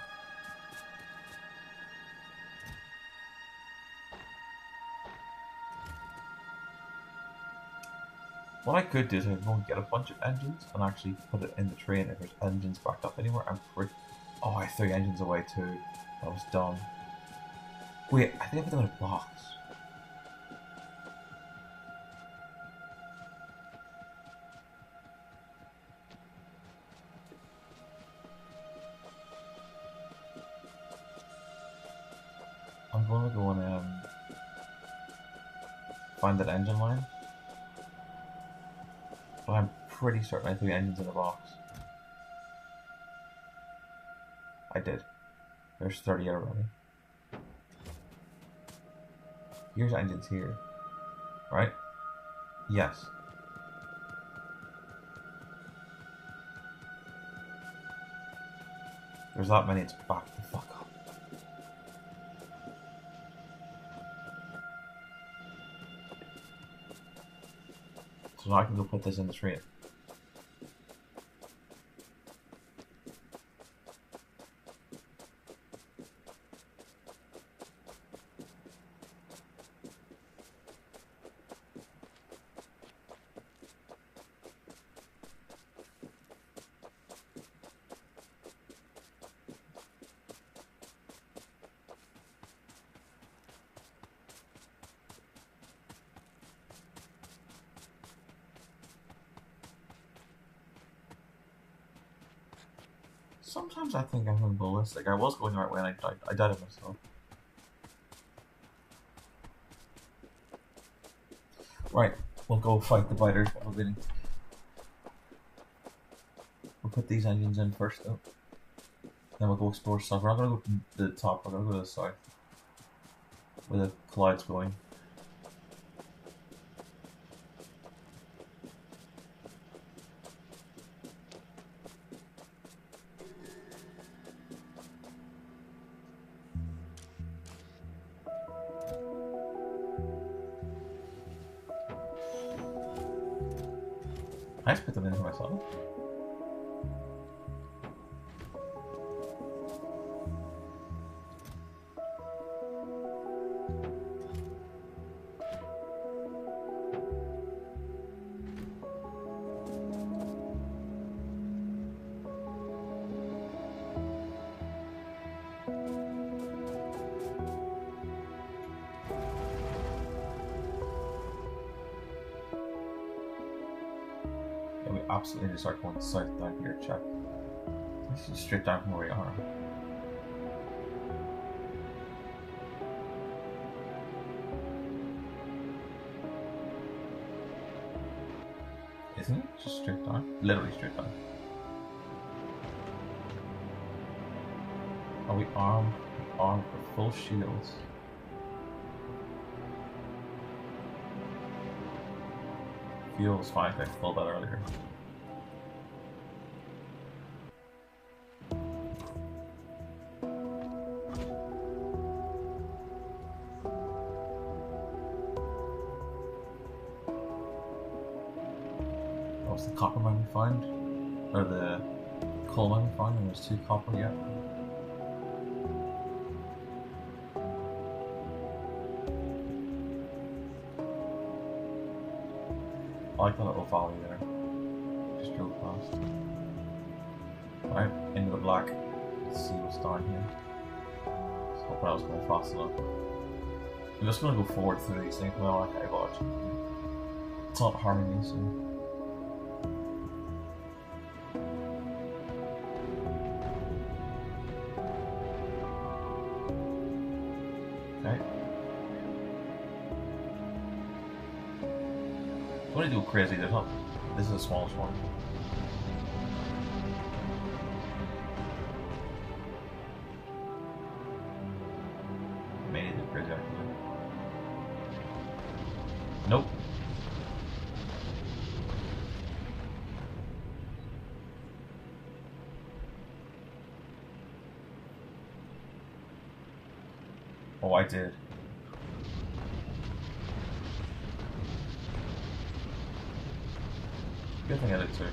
What I could do is I could go and get a bunch of engines and actually put it in the train if there's engines backed up anywhere. I'm pretty... Oh, I threw engines away too. That was dumb. Wait, I think I put them in a box. I'm going to go and find that engine line. But I'm pretty certain I threw engines in a box. I did. There's 30 already. Here's engines here. Right? Yes. There's that many, it's back the fuck up. So now I can go put this in the train. Sometimes I think I'm going ballistic. I was going the right way and I died of myself. Right, we'll go fight the biters while we're waiting. We'll put these engines in first though. Then we'll go explore stuff. We're not going to go from the top, we're going to go to the south. Where the collide's going. I just put them in for myself. Absolutely need to start going south down here, check. This is straight down from where we are. Isn't it just straight down? Literally straight down. Are we armed? Armed with full shields. Fuel's fine, I filled that earlier. What's the copper mine we found? Or the coal mine we found, and there's 2 copper yet. I like that little valley there. Just drove past. Right, into the black. Let's see what's down here. Just hoping I was going fast enough. I'm just going to go forward through these things now. Okay, watch. It's not harming me, so. Okay. What do you do crazy? There's not. This is the smallest one. Made it do crazy actually. Nope. Oh, I did. Good thing I did too.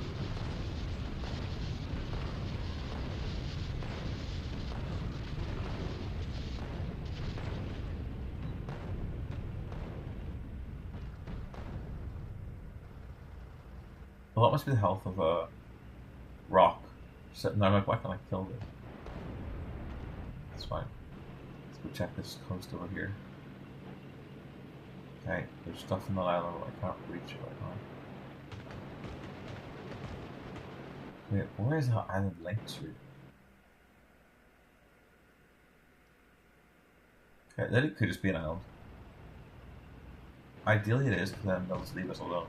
Well, that must be the health of a rock sitting there. Why can't I kill it? It's fine. Let's go check this coast over here. Okay, there's stuff in the island I can't reach right now. Wait, where is that island linked to? Okay, then it could just be an island. Ideally it is, because then they'll just leave us alone.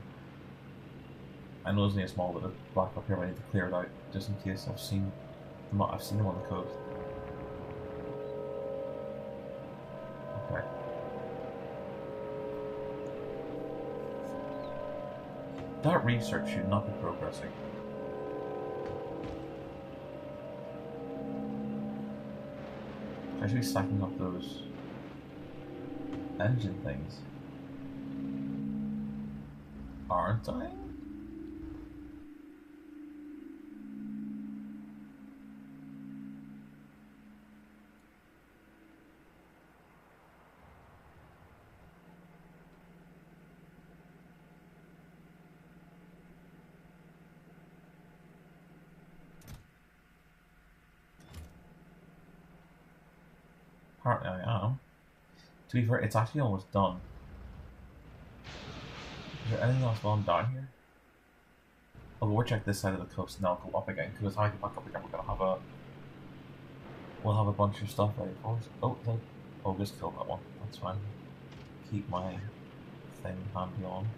I know there's only a small bit of black up here, but I need to clear it out, just in case I've seen them on the coast. Okay. That research should not be progressing. I should be stacking up those engine things. Aren't I? Apparently I am. To be fair, it's actually almost done. Is there anything else while I'm down here? I'll go check this side of the coast and then I'll go up again, because if I go back up again we're gonna have a... We'll have a bunch of stuff ready for us. Oh, just killed that one. That's fine. Keep my thing handy on.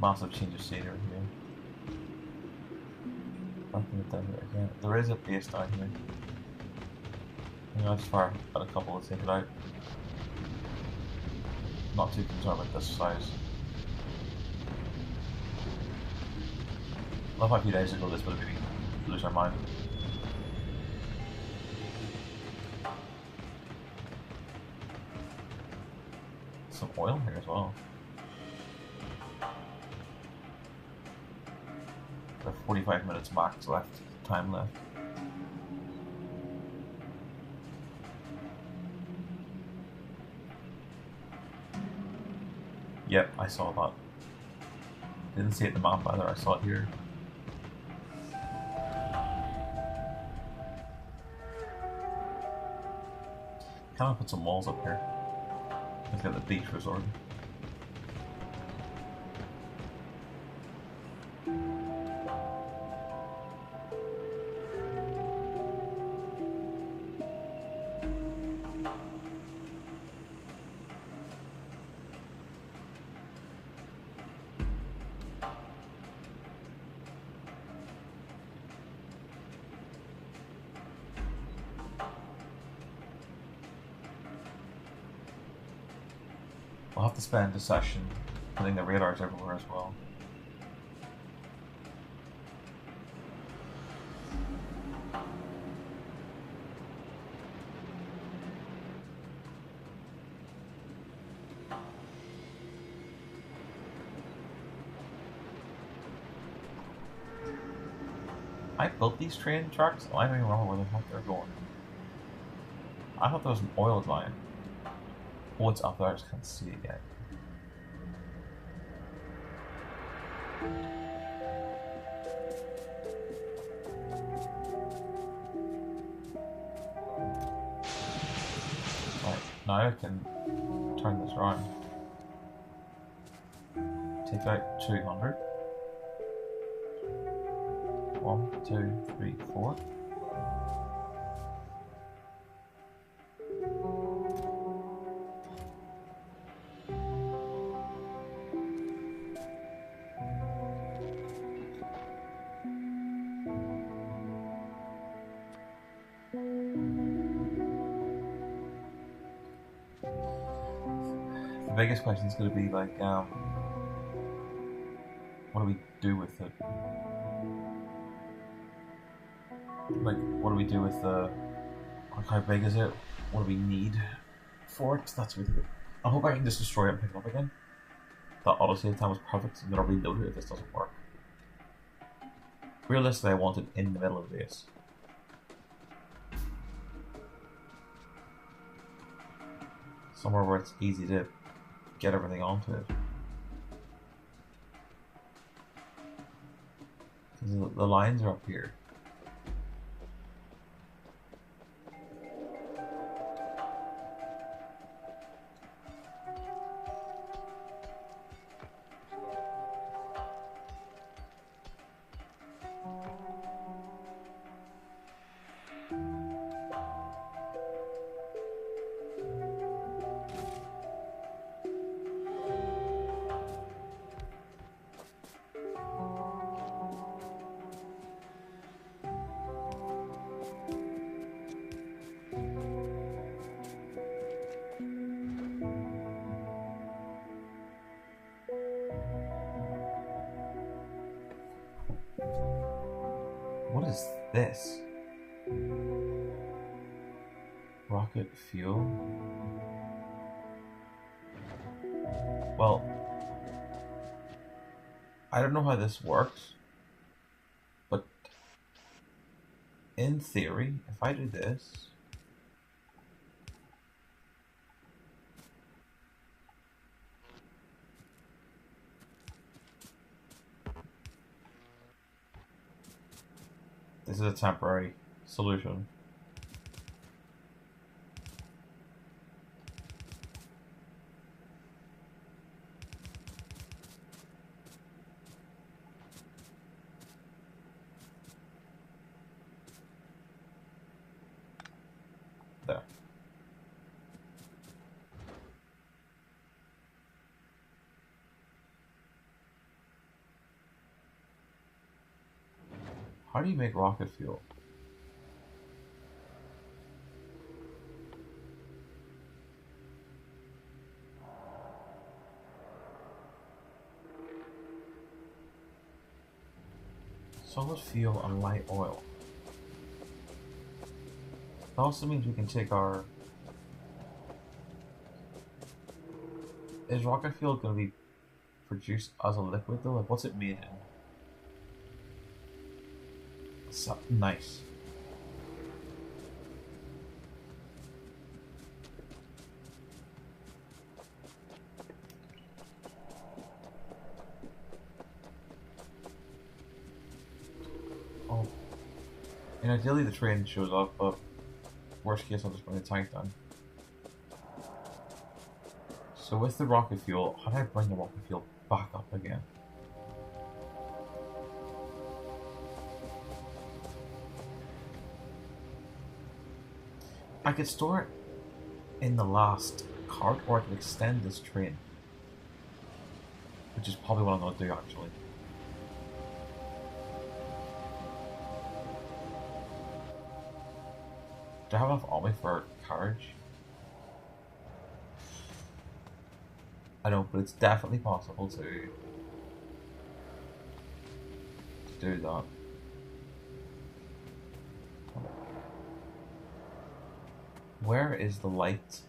Massive change of scenery here. Nothing down here again. There is a base down here. I'll just fire at a couple to take it out. Not too concerned with this size. I love how a few days ago this would have made me lose our mind. Some oil here as well. There are 45 minutes max left, time left. Yep, I saw that. Didn't see it in the map either, I saw it here. Kind of put some walls up here. Let's get the beach resort. We'll have to spend a session putting the radars everywhere as well. I built these train tracks, I don't even remember where the heck they're going. I thought there was an oil line. Oh, it's up there, I just can't see it yet. Right, now I can turn this around. Take out 200. 1, 2, 3, 4. The biggest question is going to be like, what do we do with it? Like, what do we do with the, like, how big is it? What do we need for it? That's really good. I hope I can just destroy it and pick it up again. That autosave time was perfect. I'm going to reload it if this doesn't work. Realistically, I want it in the middle of the base. Somewhere where it's easy to get everything onto it. The lines are up here. What is this? Rocket fuel? Well, I don't know how this works, but in theory, if I do this, this is a temporary solution. There. How do you make rocket fuel? Solid fuel and light oil. That also means we can take our... Is rocket fuel going to be produced as a liquid though? Like, what's it made in? So, nice. Oh. And ideally the train shows up, but worst case I'll just bring the tank down. So with the rocket fuel, how do I bring the rocket fuel back up again? I could store it in the last cart, or I could extend this train. Which is probably what I'm going to do actually. Do I have enough on me for carriage? I know, but it's definitely possible to do that. Where is the light?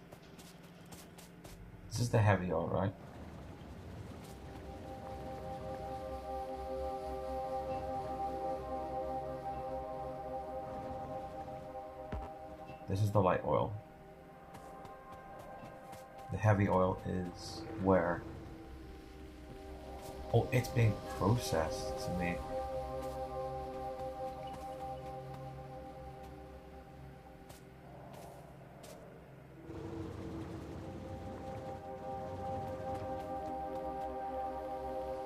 This is the heavy oil, right? This is the light oil. The heavy oil is where? Oh, it's being processed to make.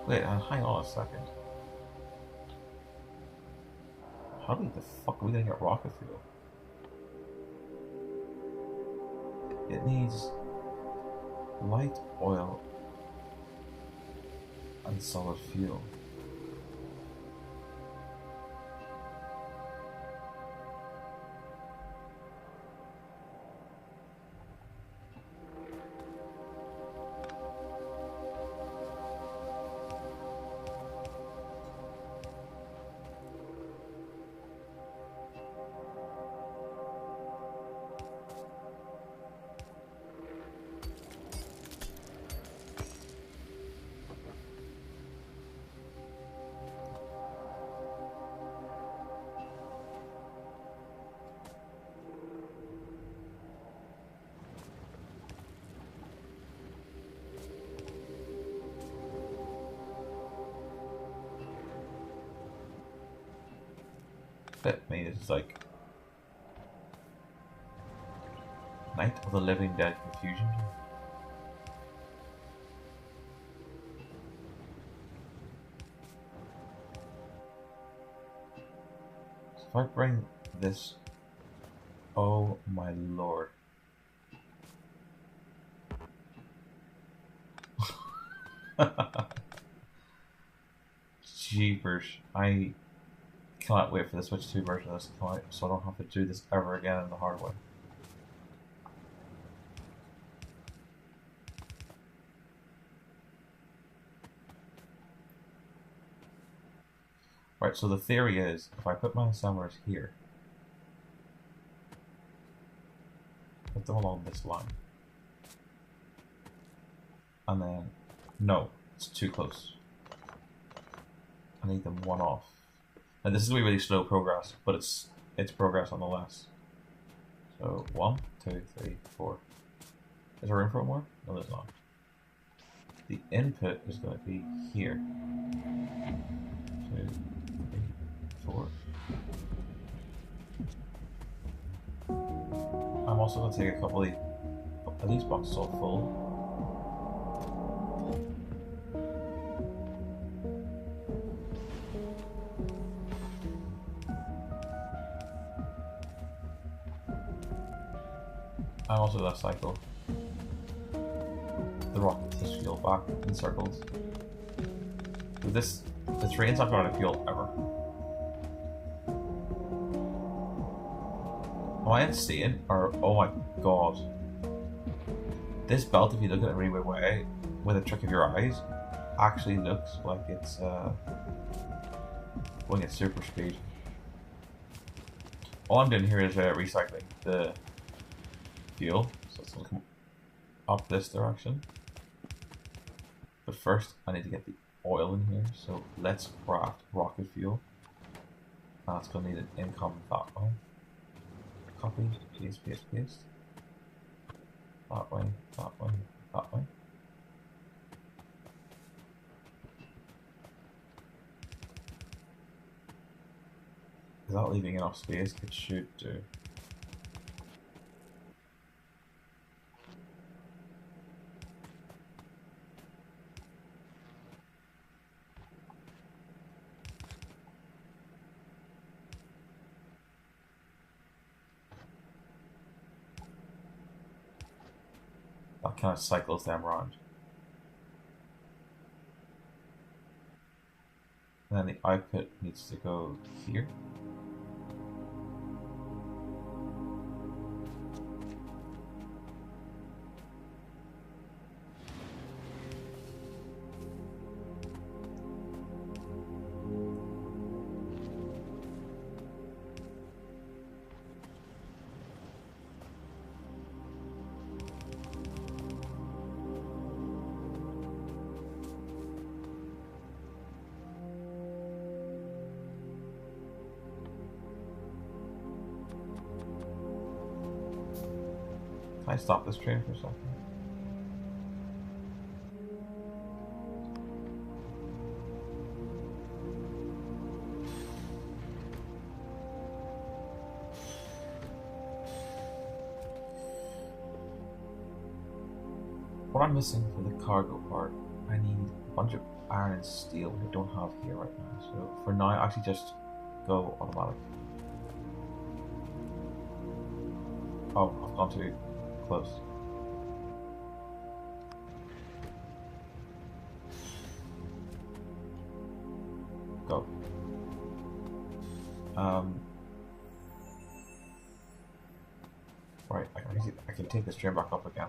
Wait, hang on a second. How the fuck are we gonna get rocket fuel? It needs light oil and solid fuel. That means it's like Night of the Living Dead confusion. So if I bring this, oh my lord. Jeepers, I cannot wait for the Switch 2 version of this to come out so I don't have to do this ever again in the hard way. Right, so the theory is, if I put my assemblers here, put them along this line, and then, no, it's too close. I need them one off. And this is going to be really slow progress, but it's progress nonetheless. So 1, 2, 3, 4. Is there room for more? No, there's not. The input is going to be here. 2, 3, 4. I'm also going to take a couple of these boxes all full. I'm also going to cycle the rocket this fuel back in circles. With this, the train's not going to fuel ever. Am I insane? Or, oh my god. This belt, if you look at it really way, with a trick of your eyes, actually looks like it's going at super speed. All I'm doing here is recycling the fuel, so it's going to come up this direction. But first, I need to get the oil in here, so let's craft rocket fuel. And it's going to need an income that way. Copy, paste, paste, paste. That way, that way, that way. Is that leaving enough space? It should do. That kind of cycles them around. And then the output needs to go here. Can I stop this train for a second? What I'm missing for the cargo part, I need a bunch of iron and steel I don't have here right now. So for now, I actually just go automatic. Oh, I've gone too close. Go. Right, I can take this train back up again.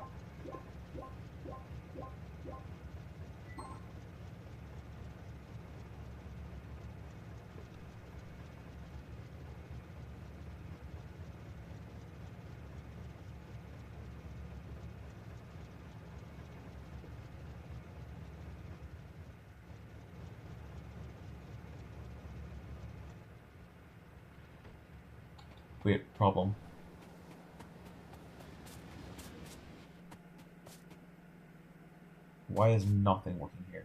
Wait, problem. Why is nothing working here?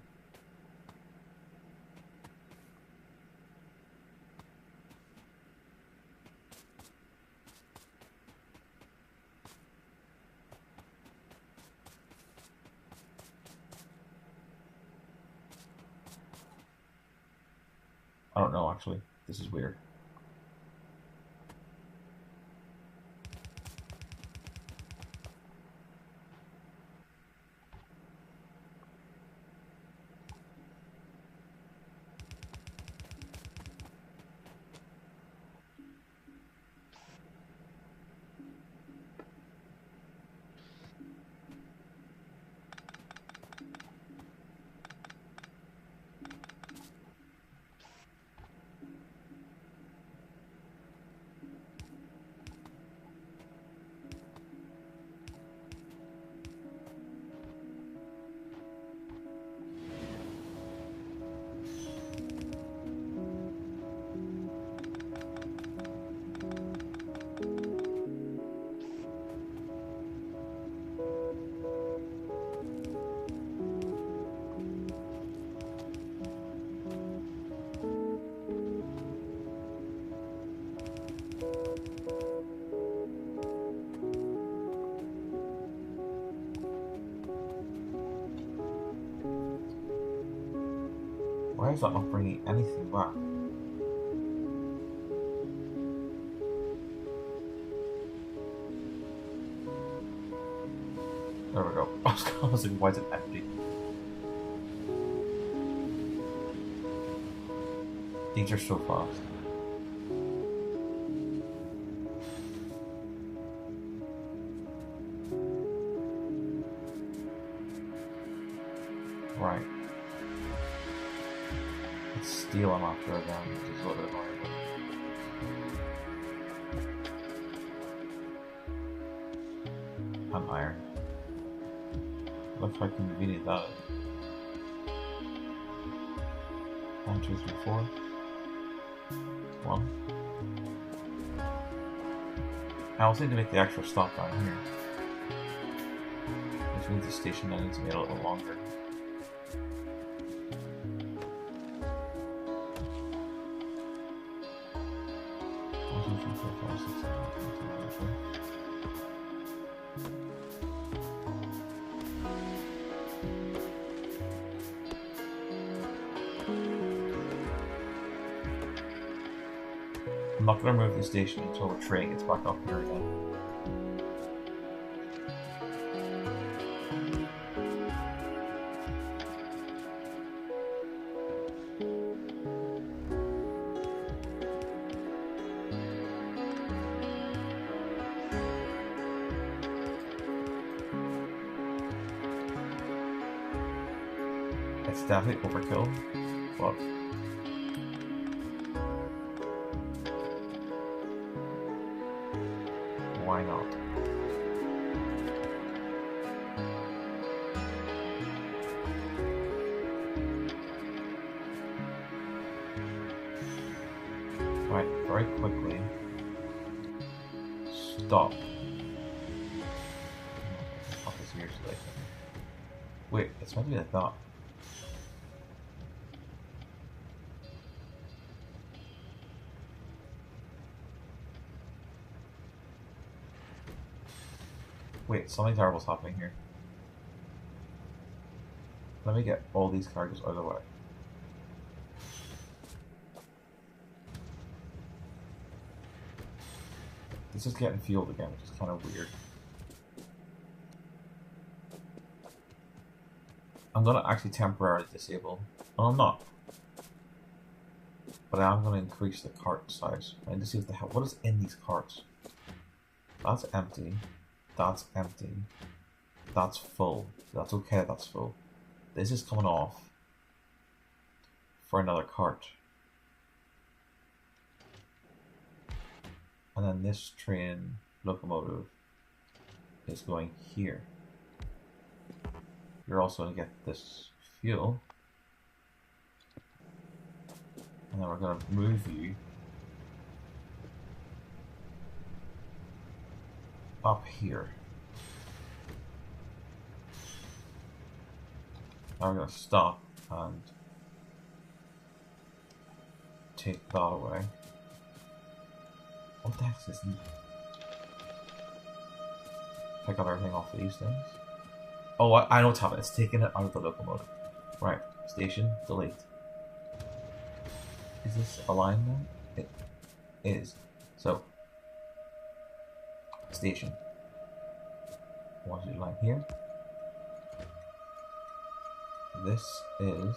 I don't know, actually. This is weird. Why is that not bringing anything back? There we go. I was like, why is it empty? These are so fast. Right. It's steel I'm after again, which is a little bit annoying. And iron. Look how convenient that is. 1, 2, 3, 4. 1. I also need to make the actual stop down here. Which means the station now needs to be a little longer. I'm not going to move the station until the train gets back up here again. It's definitely overkill, but why not? Right, very quickly. Stop. think. Wait, it's meant to be like that. Wait, something terrible's happening here. Let me get all these cargoes out of the way. This is getting fueled again, which is kind of weird. I'm gonna actually temporarily disable. Well, I'm not. But I'm gonna increase the cart size. I need to see what is in these carts. That's empty. That's empty. That's full. That's okay, that's full. This is coming off for another cart. And then this train locomotive is going here. You're also going to get this fuel. And then we're going to move you up here. Now we're going to stop and take that away. What the heck is this? Pick up everything off these things. Oh, I know what's happening. It's taking it out of the locomotive. Right. Station. Delete. Is this aligned now? It is. So. Station. I want you to line here. This is...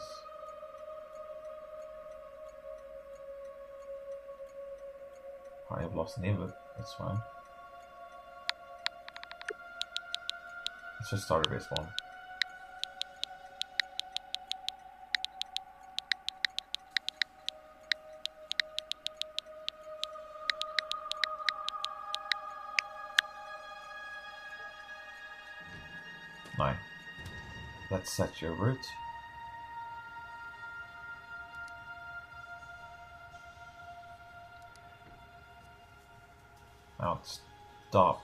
I have lost the name of it. It's fine. Let's just start a base one. Now, let's set your route. Now stop.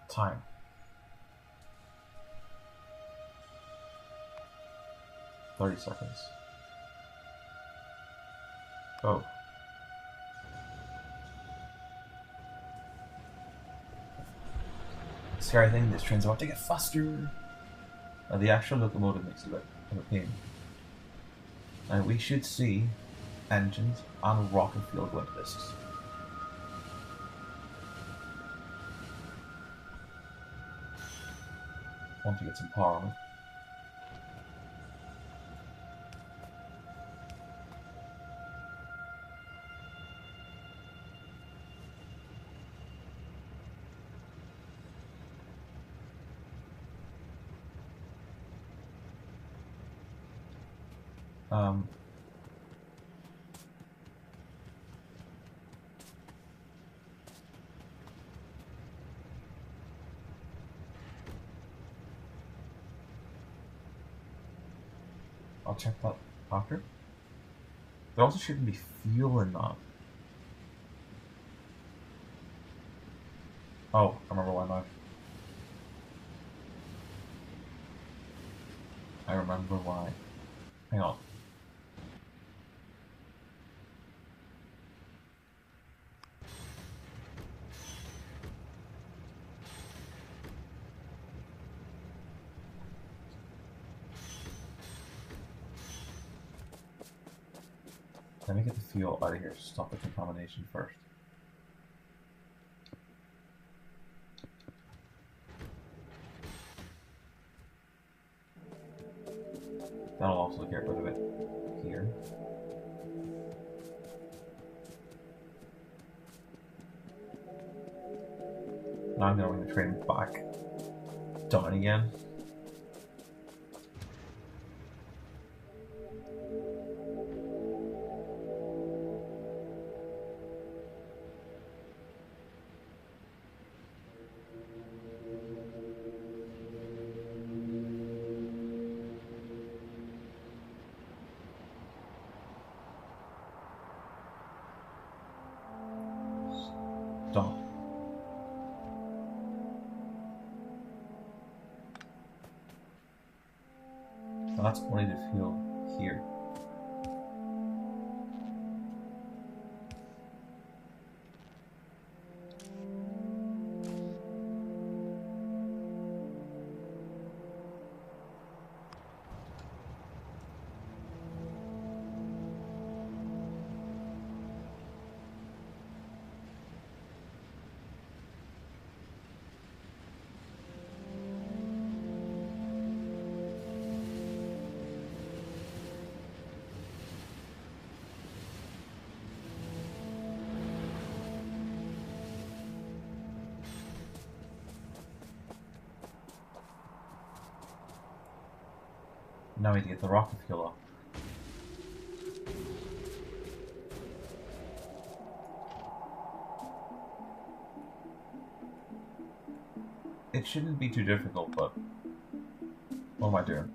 Time. $30 seconds. Go. Scary thing, this train's about to get faster. The actual locomotive makes it look like a pain. Now we should see engines and rocket fuel go into this. Want to get some power on it. I'll check that after. There also shouldn't be fuel in that. Oh, I remember why now. I remember why. Hang on. Let me get the fuel out of here. Stop the contamination first. That'll also get rid of it here. Now I'm going to train back down again. dock. So that's only the fuel here. Now we need to get the rocket fuel off. It shouldn't be too difficult, but what am I doing?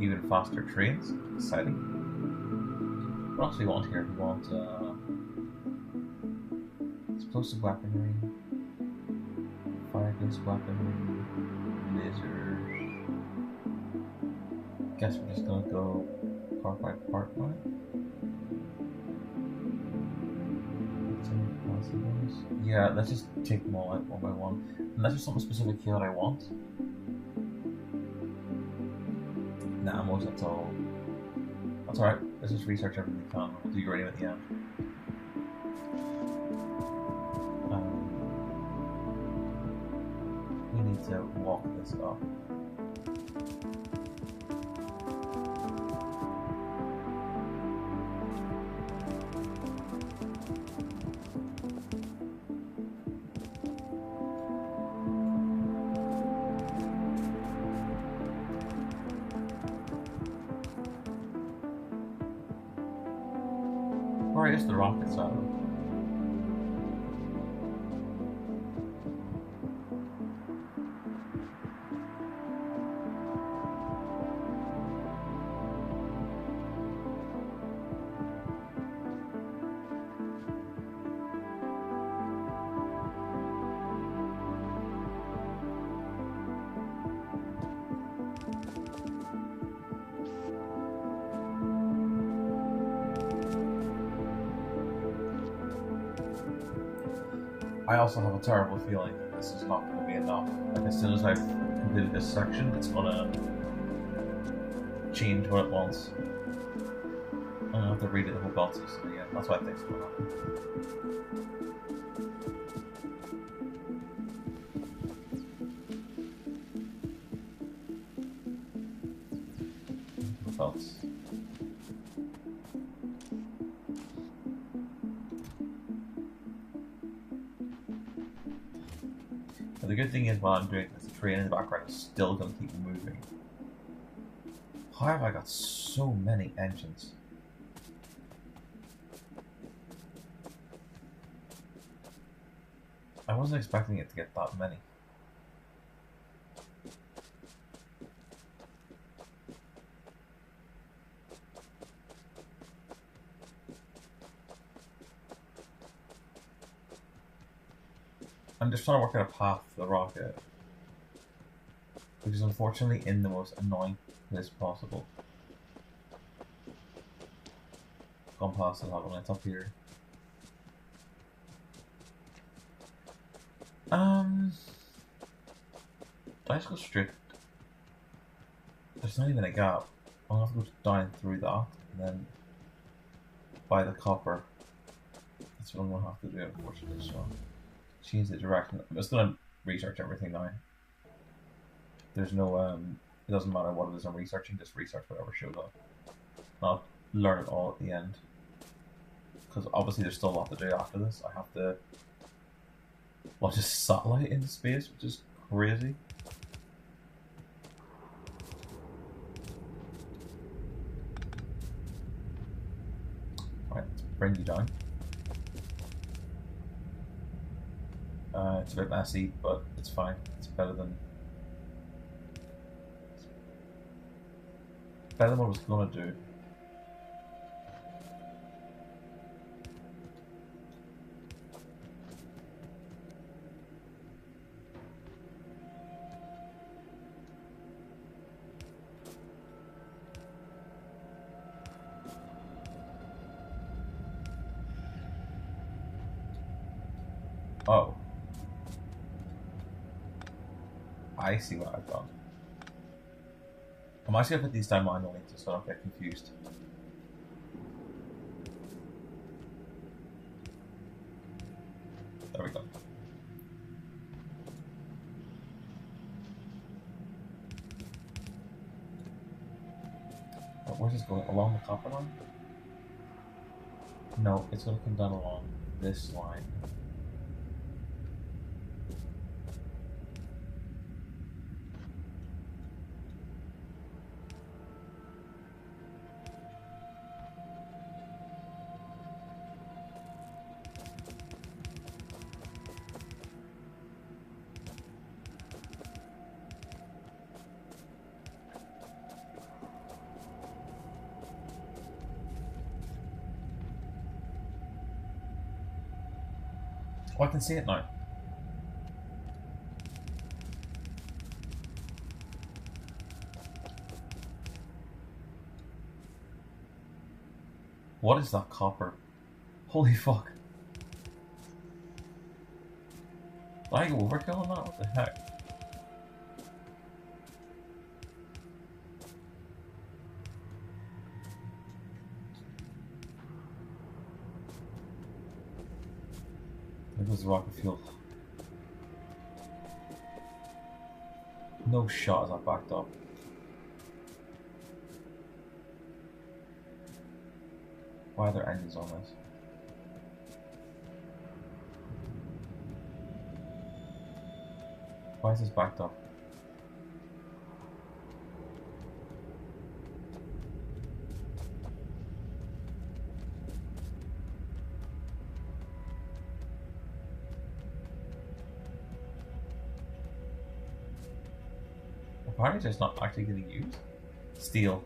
Even faster trains? Exciting. What else do we want here? We want explosive weaponry, fire-based weaponry, lasers. Guess we're just gonna go part by part on it. Yeah, let's just take them all out one by one. Unless there's something specific here that I want. Nah, most that's all. That's alright. Let's just research everything we can. We'll do uranium at the end. We need to walk this up. Where is the rocket side? I also have a terrible feeling that this is not going to be enough. Like, as soon as I've completed this section, it's going to change what it wants. I'm going to have to read it the whole belt system again. That's what I think is going to happen. Belts. But the good thing is, while I'm doing this, the train in the background is still going to keep moving. How have I got so many engines? I wasn't expecting it to get that many. I'm just trying to work out a path for the rocket, which is unfortunately in the most annoying place possible. Gone past it, haven't I? It's up here. Do I just go straight? There's not even a gap. I'll have to go down through that and then by the copper. That's what I'm gonna have to do, unfortunately. So change the direction. I'm just gonna research everything now. There's no it doesn't matter what it is I'm researching, just research whatever shows up. I'll learn it all at the end. Because obviously there's still a lot to do after this. I have to launch a satellite into space, which is crazy. Alright, let's bring you down. It's a bit messy, but it's fine. It's better than... better than what I was gonna do. Oh. I see what I've done. I'm actually gonna put these down manually just so I don't get confused. There we go. Where's this going? Along the copper line? No, it's gonna come down along this line. Oh, I can see it now. What is that copper? Holy fuck. Did I go overkill on that? What the heck? There goes the rocket fuel. No shot as I backed up. Why are there engines on this? Why is this backed up? Apparently it's just not actually getting used. Steel.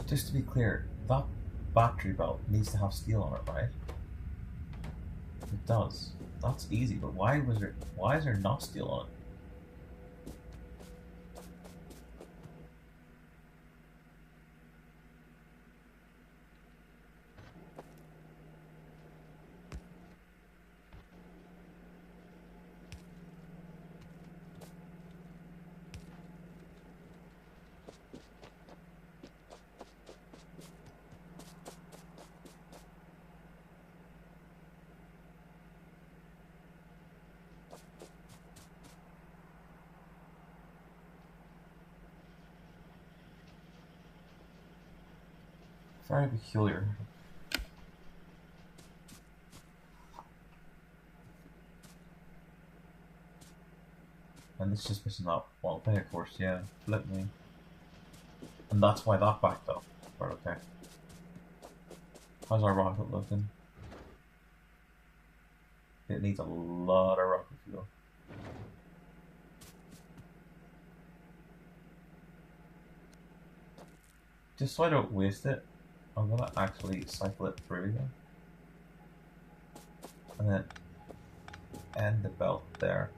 Just to be clear, that battery belt needs to have steel on it, right? It does. That's easy, but why is there not steel on it? Very peculiar. And it's just missing that one thing, of course, yeah. Flip me. And that's why that backed up. Right, okay. How's our rocket looking? It needs a lot of rocket fuel. Just so I don't waste it, I'm gonna actually cycle it through again. And then end the belt there.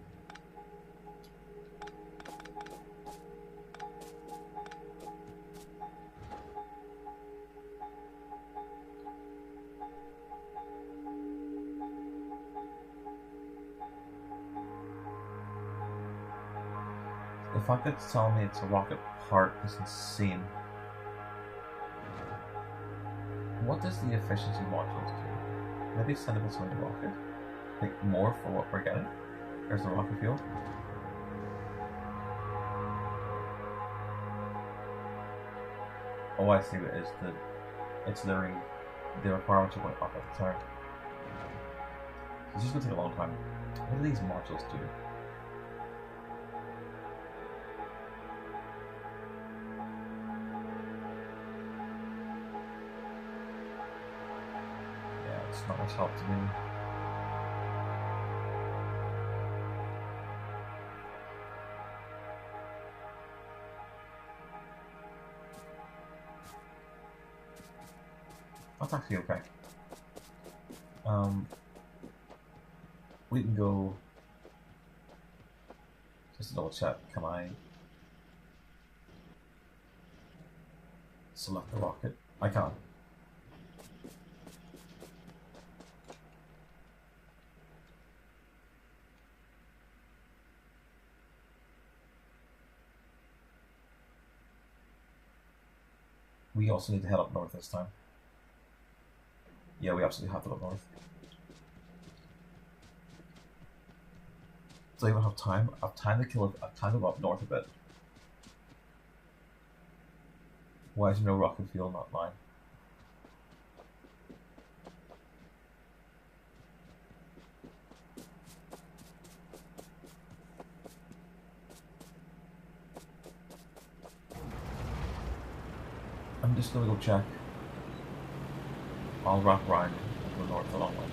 The fact that it's telling me it's a rocket part is insane. What does the efficiency modules do? Maybe send it with some rocket? Like more for what we're getting? There's the rocket fuel. Oh, I see what it is. It's literally the requirements are going up at the time. It's just going to take a long time. What do these modules do? not much help to me. That's actually okay. We can go. Just to double check, can I select the rocket? I can. We also need to head up north this time. Yeah, we absolutely have to go up north. Do I even have time? I have time to kill it. I have time to go up north a bit. Why is there no rocket fuel in that line? I'm just gonna go check. I'll wrap around and go north a long way.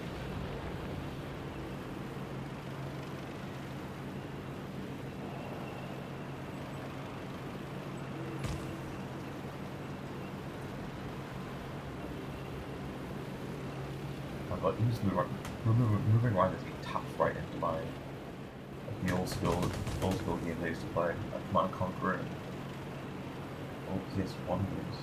But he's moving around as he taps right into my the old school games I used to play, like Command and Conquer and old PS1 games.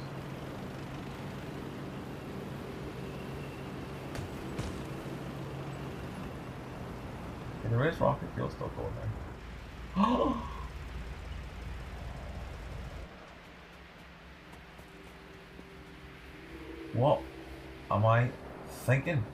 Yeah, there is rocket fuel still going there. What am I thinking?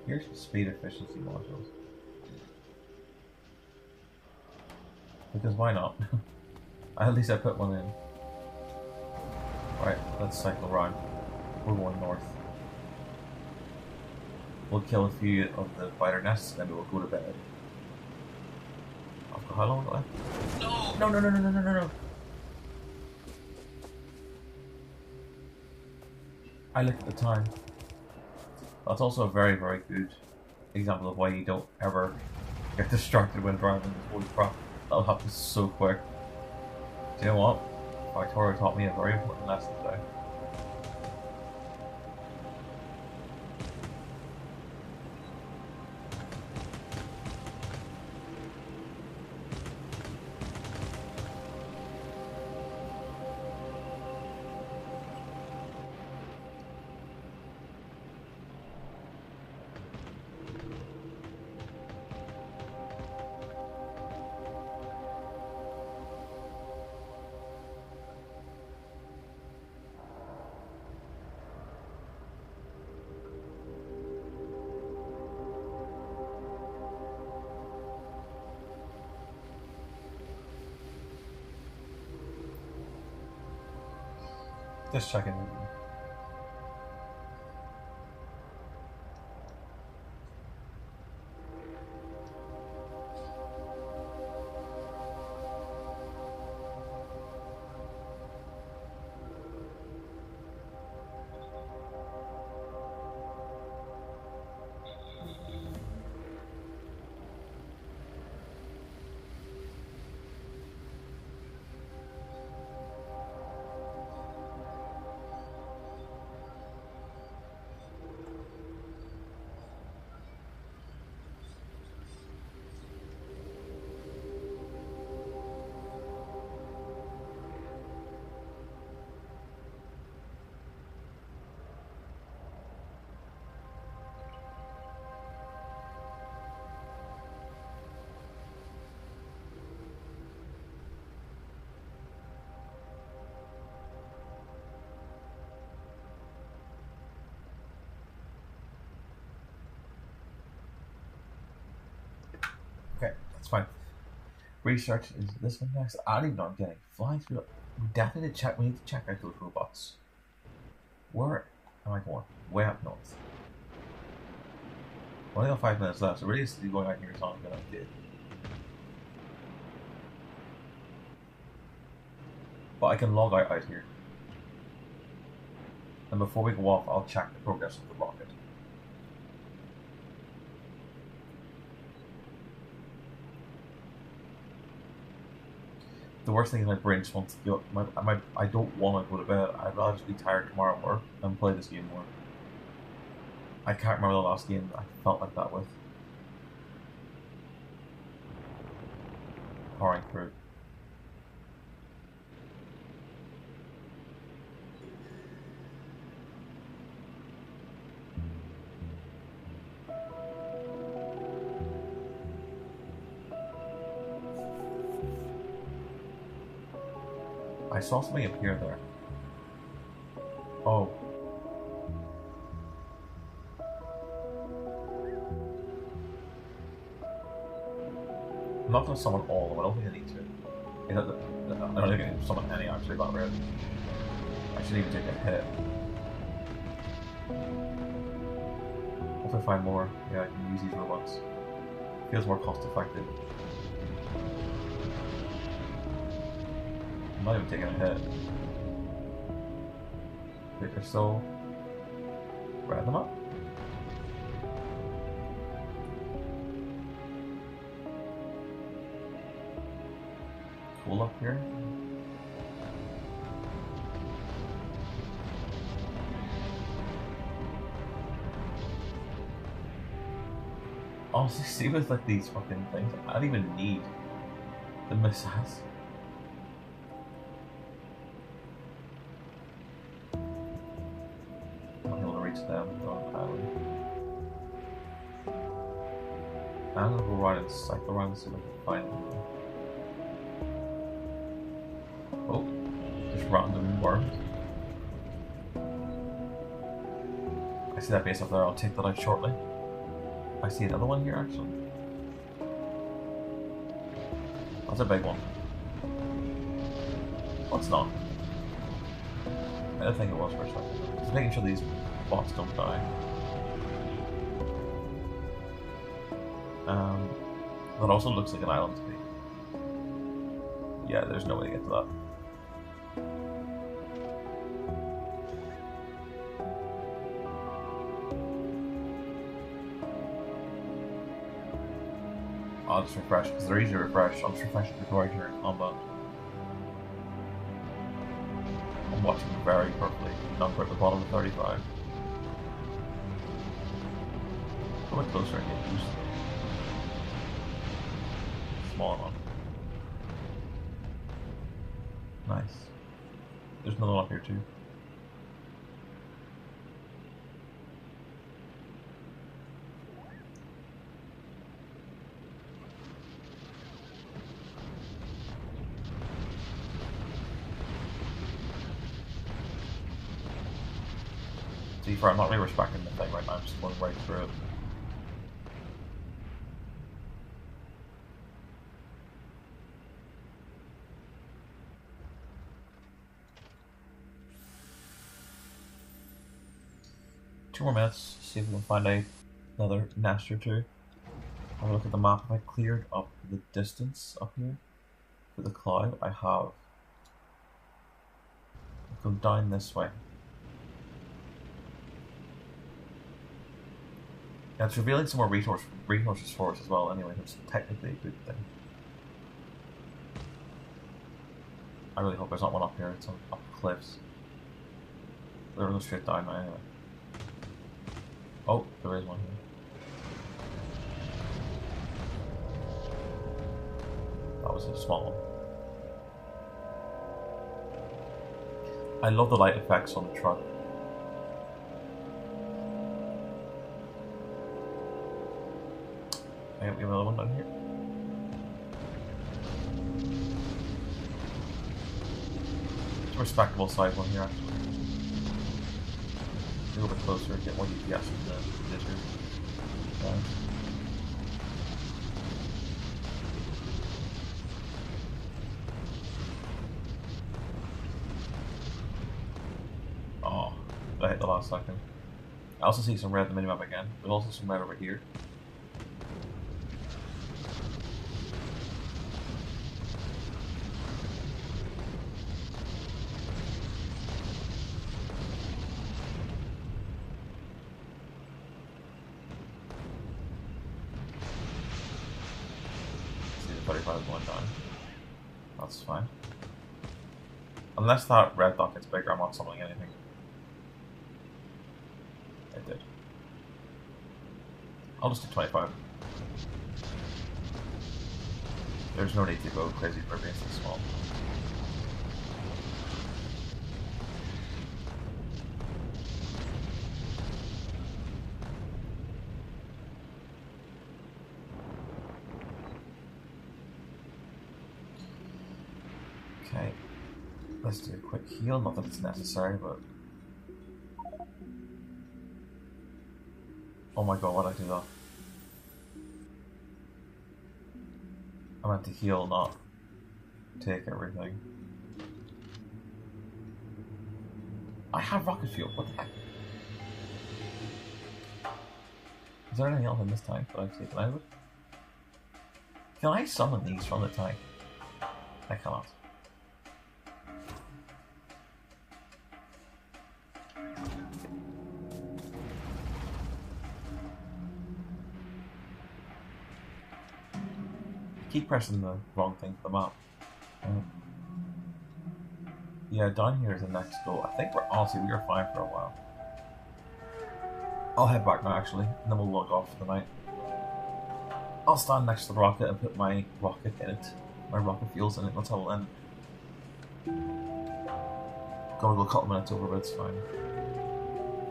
Here's the speed efficiency modules. Because why not? At least I put one in. Right, let's cycle around. We're going north. We'll kill a few of the spider nests, and then we'll go to bed. I've got how long left? No! No! I looked at the time. That's also a very, very good example of why you don't ever get distracted when driving. Holy crap, that'll happen so quick. Do you know what? Factorio taught me a very important lesson today. Just checking. Okay, that's fine. Research is this one next. I don't even know I'm getting. Flying through. We definitely check. We need to check out those robots. Where Am I going? Way up north. Only got 5 minutes left, so really going out here is not a good idea. But I can log out here. And before we go off, I'll check the progress of the rocket. The worst thing is my brain just wants to go. I don't want to go to bed. I'd rather just be tired tomorrow at work and play this game more. I can't remember the last game I felt like that with. Powering through. I saw something appear there. Oh. I'm not going to summon all of them, I don't think I need to. I don't think I need to summon any actually, but really. I shouldn't even take a hit. If I find more, yeah, I can use these robots. Feels more cost effective. I'm not even taking a hit. Wait, they're still... Grab them up? Cool up here. Honestly, see with like these fucking things, I don't even need the missiles. Them on island. I'm gonna go around and cycle around and see if I can find them. Oh, just random worms. I see that base up there, I'll take that out shortly. I see another one here actually. That's a big one. Oh, it's not. I didn't think it was for a second. Just making sure these bots don't die. That also looks like an island to me. Yeah, there's no way to get to that. I'll just refresh, because they're easy to refresh. I'll just refresh it before I turn combat. I'm watching very perfectly. Number at the bottom of 35. How much closer I get used? Small one. Nice. There's another one up here too. To be fair, I'm not really respecting the thing right now, I'm just going right through it. Two more minutes, see if we can find another nest or two. Have a look at the map. If I cleared up the distance up here for the cloud, I have go down this way. Yeah, it's revealing some more resources for us as well anyway, which is technically a good thing. I really hope there's not one up here, it's on up cliffs. They're going straight down now anyway. Oh, there is one here. That was a small one. I love the light effects on the truck. I have another one down here. It's a respectable size one here actually. A little bit closer, get more DPS from the lizard. Oh, I hit the last second. I also see some red in the minimap again. There's also some red over here. See the 35 going down. That's fine. Unless that red dot gets bigger, I'm not summoning anything. It did. I'll just do 25. There's no need to go crazy for being so small. Okay. Let's do a quick heal, not that it's necessary, but... Oh my god, why'd I do that? I meant to heal, not take everything. I have rocket fuel, what the heck? Is there anything else in this tank that I've taken out of it? Can I summon these from the tank? I cannot. Keep pressing the wrong thing for the map. Yeah, down here is the next goal. I think we are fine for a while. I'll head back now actually, and then we'll log off for the night. I'll stand next to the rocket and put my rocket in it. My rocket fuels in it, that's how we'll end. Gonna go a couple minutes over, but it's fine.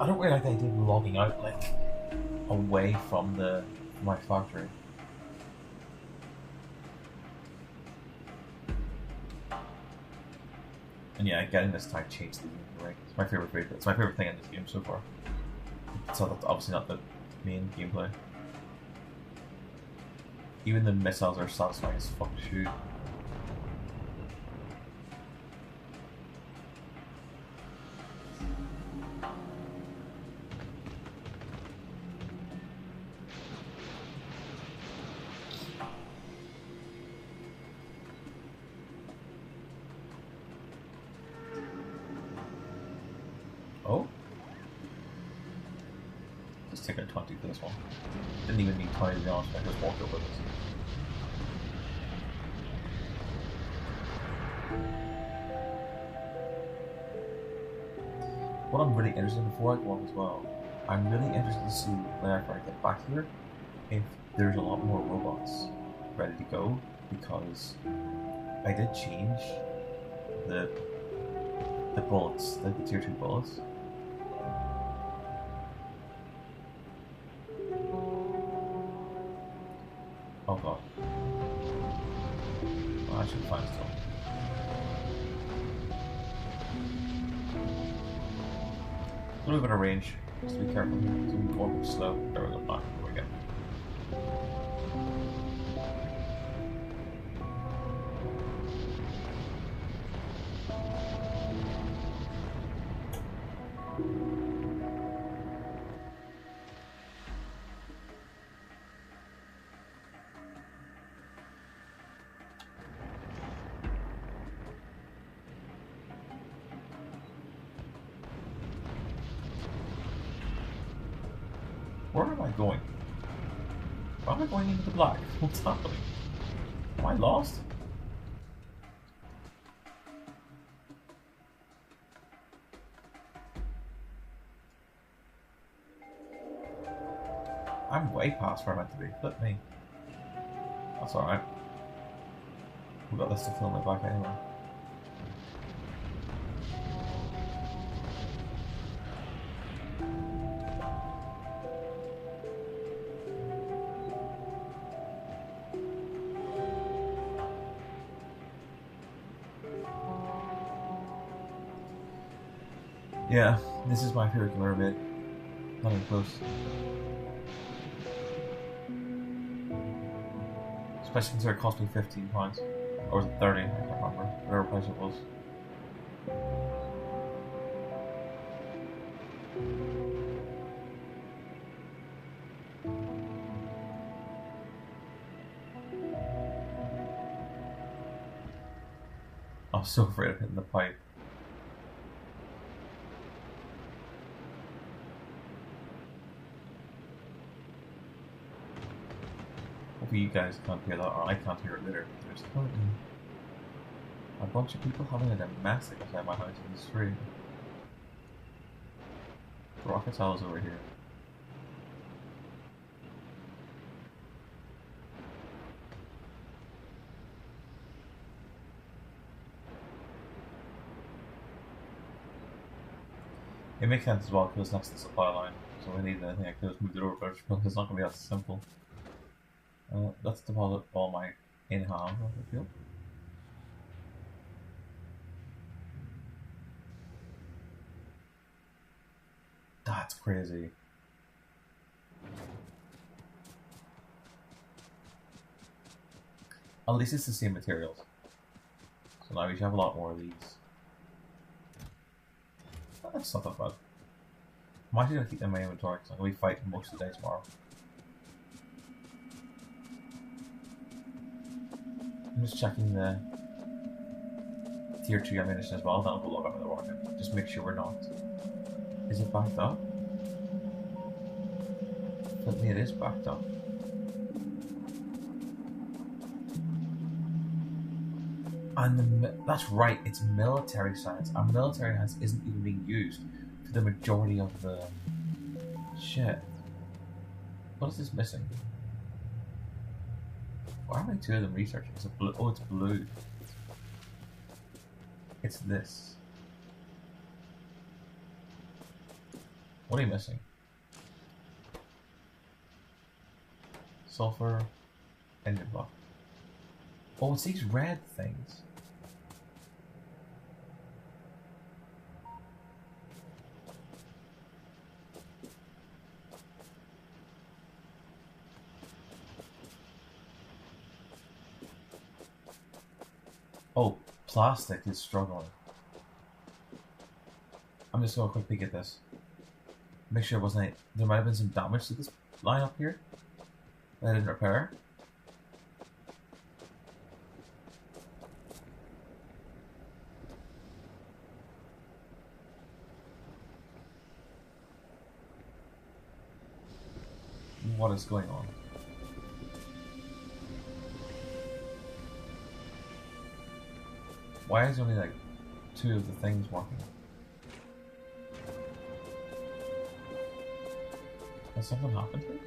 I don't really like the idea of logging out, like, away from my factory. And yeah, getting this tank changed the game, right? It's my favorite thing. It's my favorite thing in this game so far. So that's obviously not the main gameplay. Even the missiles are satisfying as fuck to shoot. Oh? Just take a 20 for this one. Didn't even need 20 to be honest, I just walked over this. What I'm really interested in before I go on as well, I'm really interested to see whenever I get back here if there's a lot more robots ready to go, because I did change the bullets, the tier 2 bullets. Oh god. Well, I should find still. A little bit of range, just to be careful here, because I'm going a bit slow. There we go, back, there we go. Where am I going? Why am I going into the black? What's happening? Am I lost? I'm way past where I'm meant to be. Flip me. That's alright. We've got this to fill my back anyway. Yeah, this is my favorite killer bit. Not even close. Especially since it cost me £15. Or was it 30? I can't remember. Whatever price it was. I'm so afraid of hitting the pipe. Hopefully you guys can't hear that, or I can't hear it later. There's currently a bunch of people having a domestic outside my house in the street. Rocket House over here. It makes sense as well because it's next to the supply line, so we need anything I could just move it over, but it's not going to be that simple. Let's deposit all my in-hand, I feel. That's crazy. At least it's the same materials. So now we should have a lot more of these. That's not that bad. I'm actually going to keep them in my inventory because I'm going to be fighting most of the day tomorrow. I'm just checking the tier 2 ammunition as well, then I'll go log up in the rocket. Just make sure we're not. Is it backed up? But it is backed up. And that's right, it's military science. And military science isn't even being used for the majority of the shit. What is this missing? Why are two of them researching? Is it blue? Oh, it's blue. It's this. What are you missing? Sulfur, engine block. Oh, it's these red things. Oh, plastic is struggling. I'm just gonna quick peek at this. Make sure it wasn't. There might have been some damage to this line up here that I didn't repair. What is going on? Why is only like 2 of the things working? Has something happened here?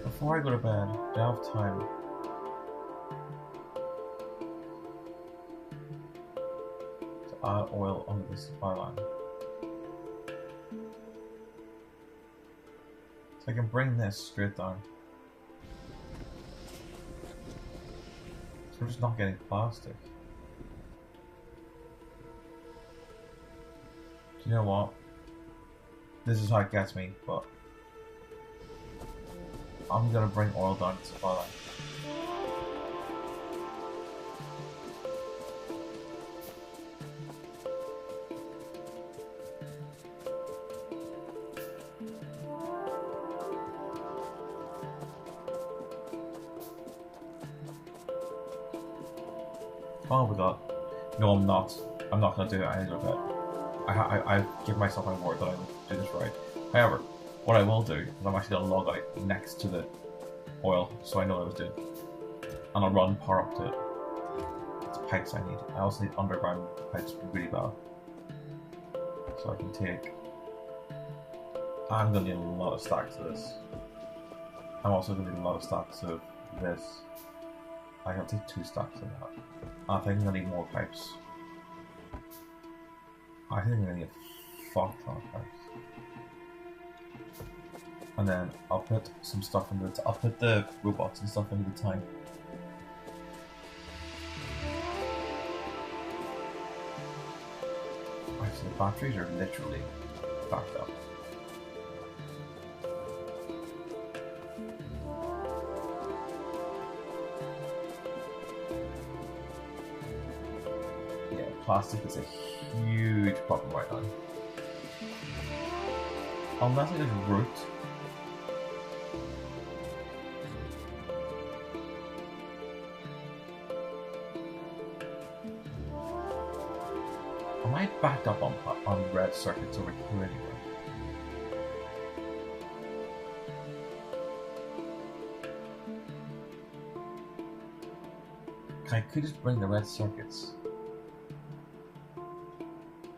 Before I go to bed, do I have time? To add oil onto the supply line. So I can bring this straight down. So we're just not getting plastic. Do you know what? This is how it gets me, but I'm gonna bring oil down to the supply line. Oh my god. No, I'm not. I'm not gonna do it. I need to do it. I give myself my word that I will do this right. However, what I will do is I'm actually gonna log out next to the oil, so I know what I was doing. And I'll run power up to it. It's pipes I need. I also need underground pipes really bad. So I can take... I'm gonna need a lot of stacks of this. I'm also gonna need a lot of stacks of this. I can take 2 stacks of that. I think I'm gonna need more pipes. I think I'm gonna need a fuck ton of pipes. And then I'll put some stuff into the... I'll put the robots and stuff into the tank. Right, so the batteries are literally backed up. Yeah, plastic is a huge problem right now. Unless I just root. Am I backed up on red circuits over here anywhere? I could just bring the red circuits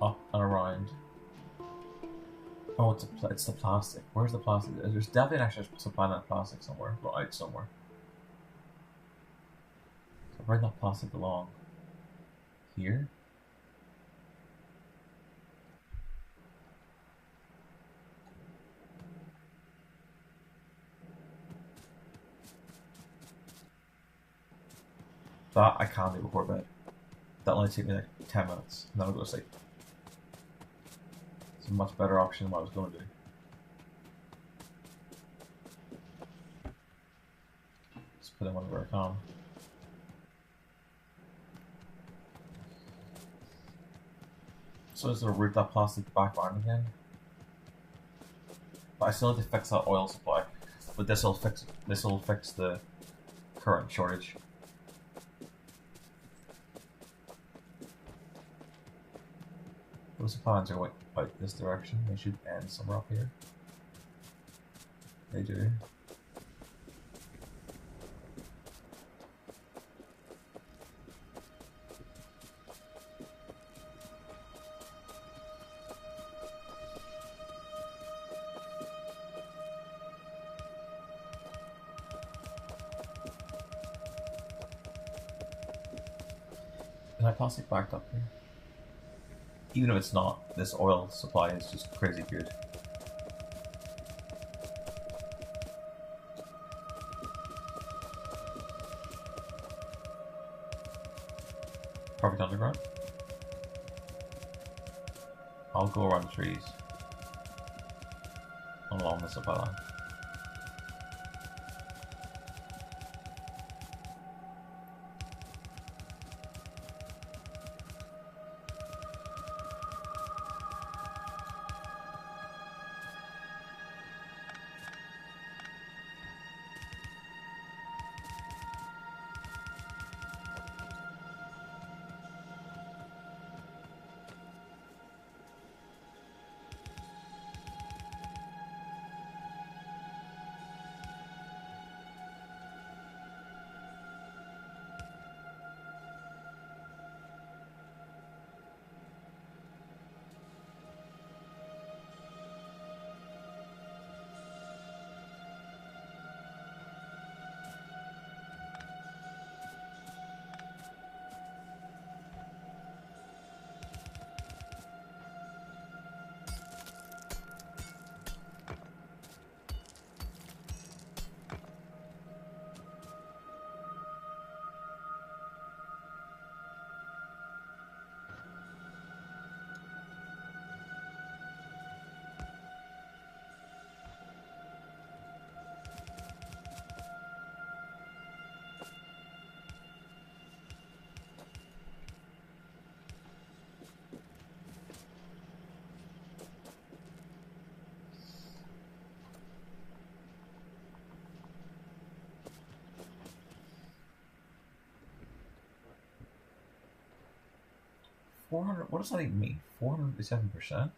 up and around. Oh, it's the plastic. Where's the plastic? There's definitely an extra supply of plastic somewhere, or out somewhere. So bring that plastic along here. That I can't do before bed. That'll only take me like 10 minutes, and then I'll go to sleep. It's a much better option than what I was going to do. Just put them whenever I can. So just gonna route that plastic back around again. But I still need to fix that oil supply. But this will fix the current shortage. Those supplies are going out this direction. They should end somewhere up here. They do. Can I plastic backed up here? Even if it's not, this oil supply is just crazy good. Perfect underground. I'll go around the trees along the supply line. 400. What does that even mean? 457%?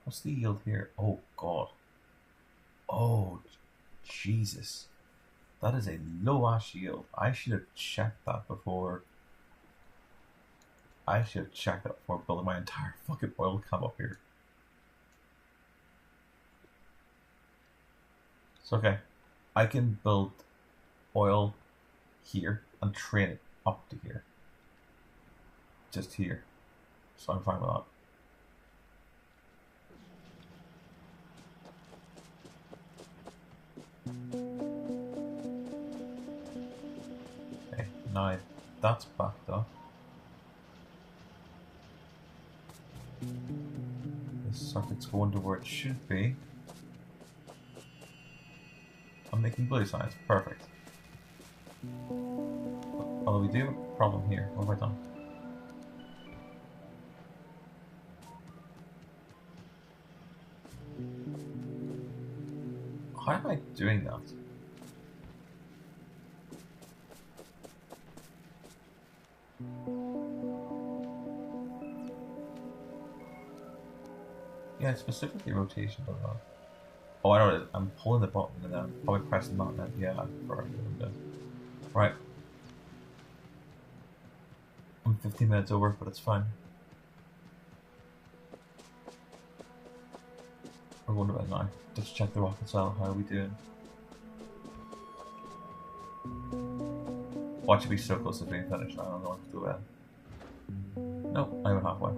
What's the yield here? Oh, God. Oh, Jesus. That is a low ash yield. I should have checked that before. I should have checked that before building my entire fucking oil camp up here. So, okay. I can build oil here and train it up to here. Just here. So I'm fine with that. Okay, now that's backed up. This circuit's going to where it should be. I'm making blue signs. Perfect. Although we do have a problem here. What have I done? How am I doing that? Yeah, specifically rotation of that. Oh, I know it. I'm pulling the button and then I'm probably pressing that. Then yeah, I prefer it. Right. I'm 15 minutes over, but it's fine. We're going to bed now. Just check the rocket cell. How are we doing? Watch it be so close to being finished. I don't know what to do well. Nope, not even halfway.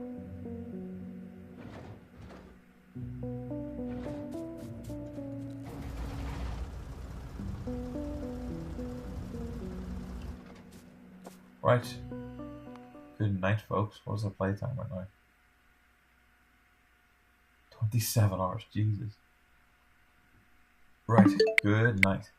Right. Good night, folks. What's the playtime right now? 27 hours. Jesus. Right. Good night.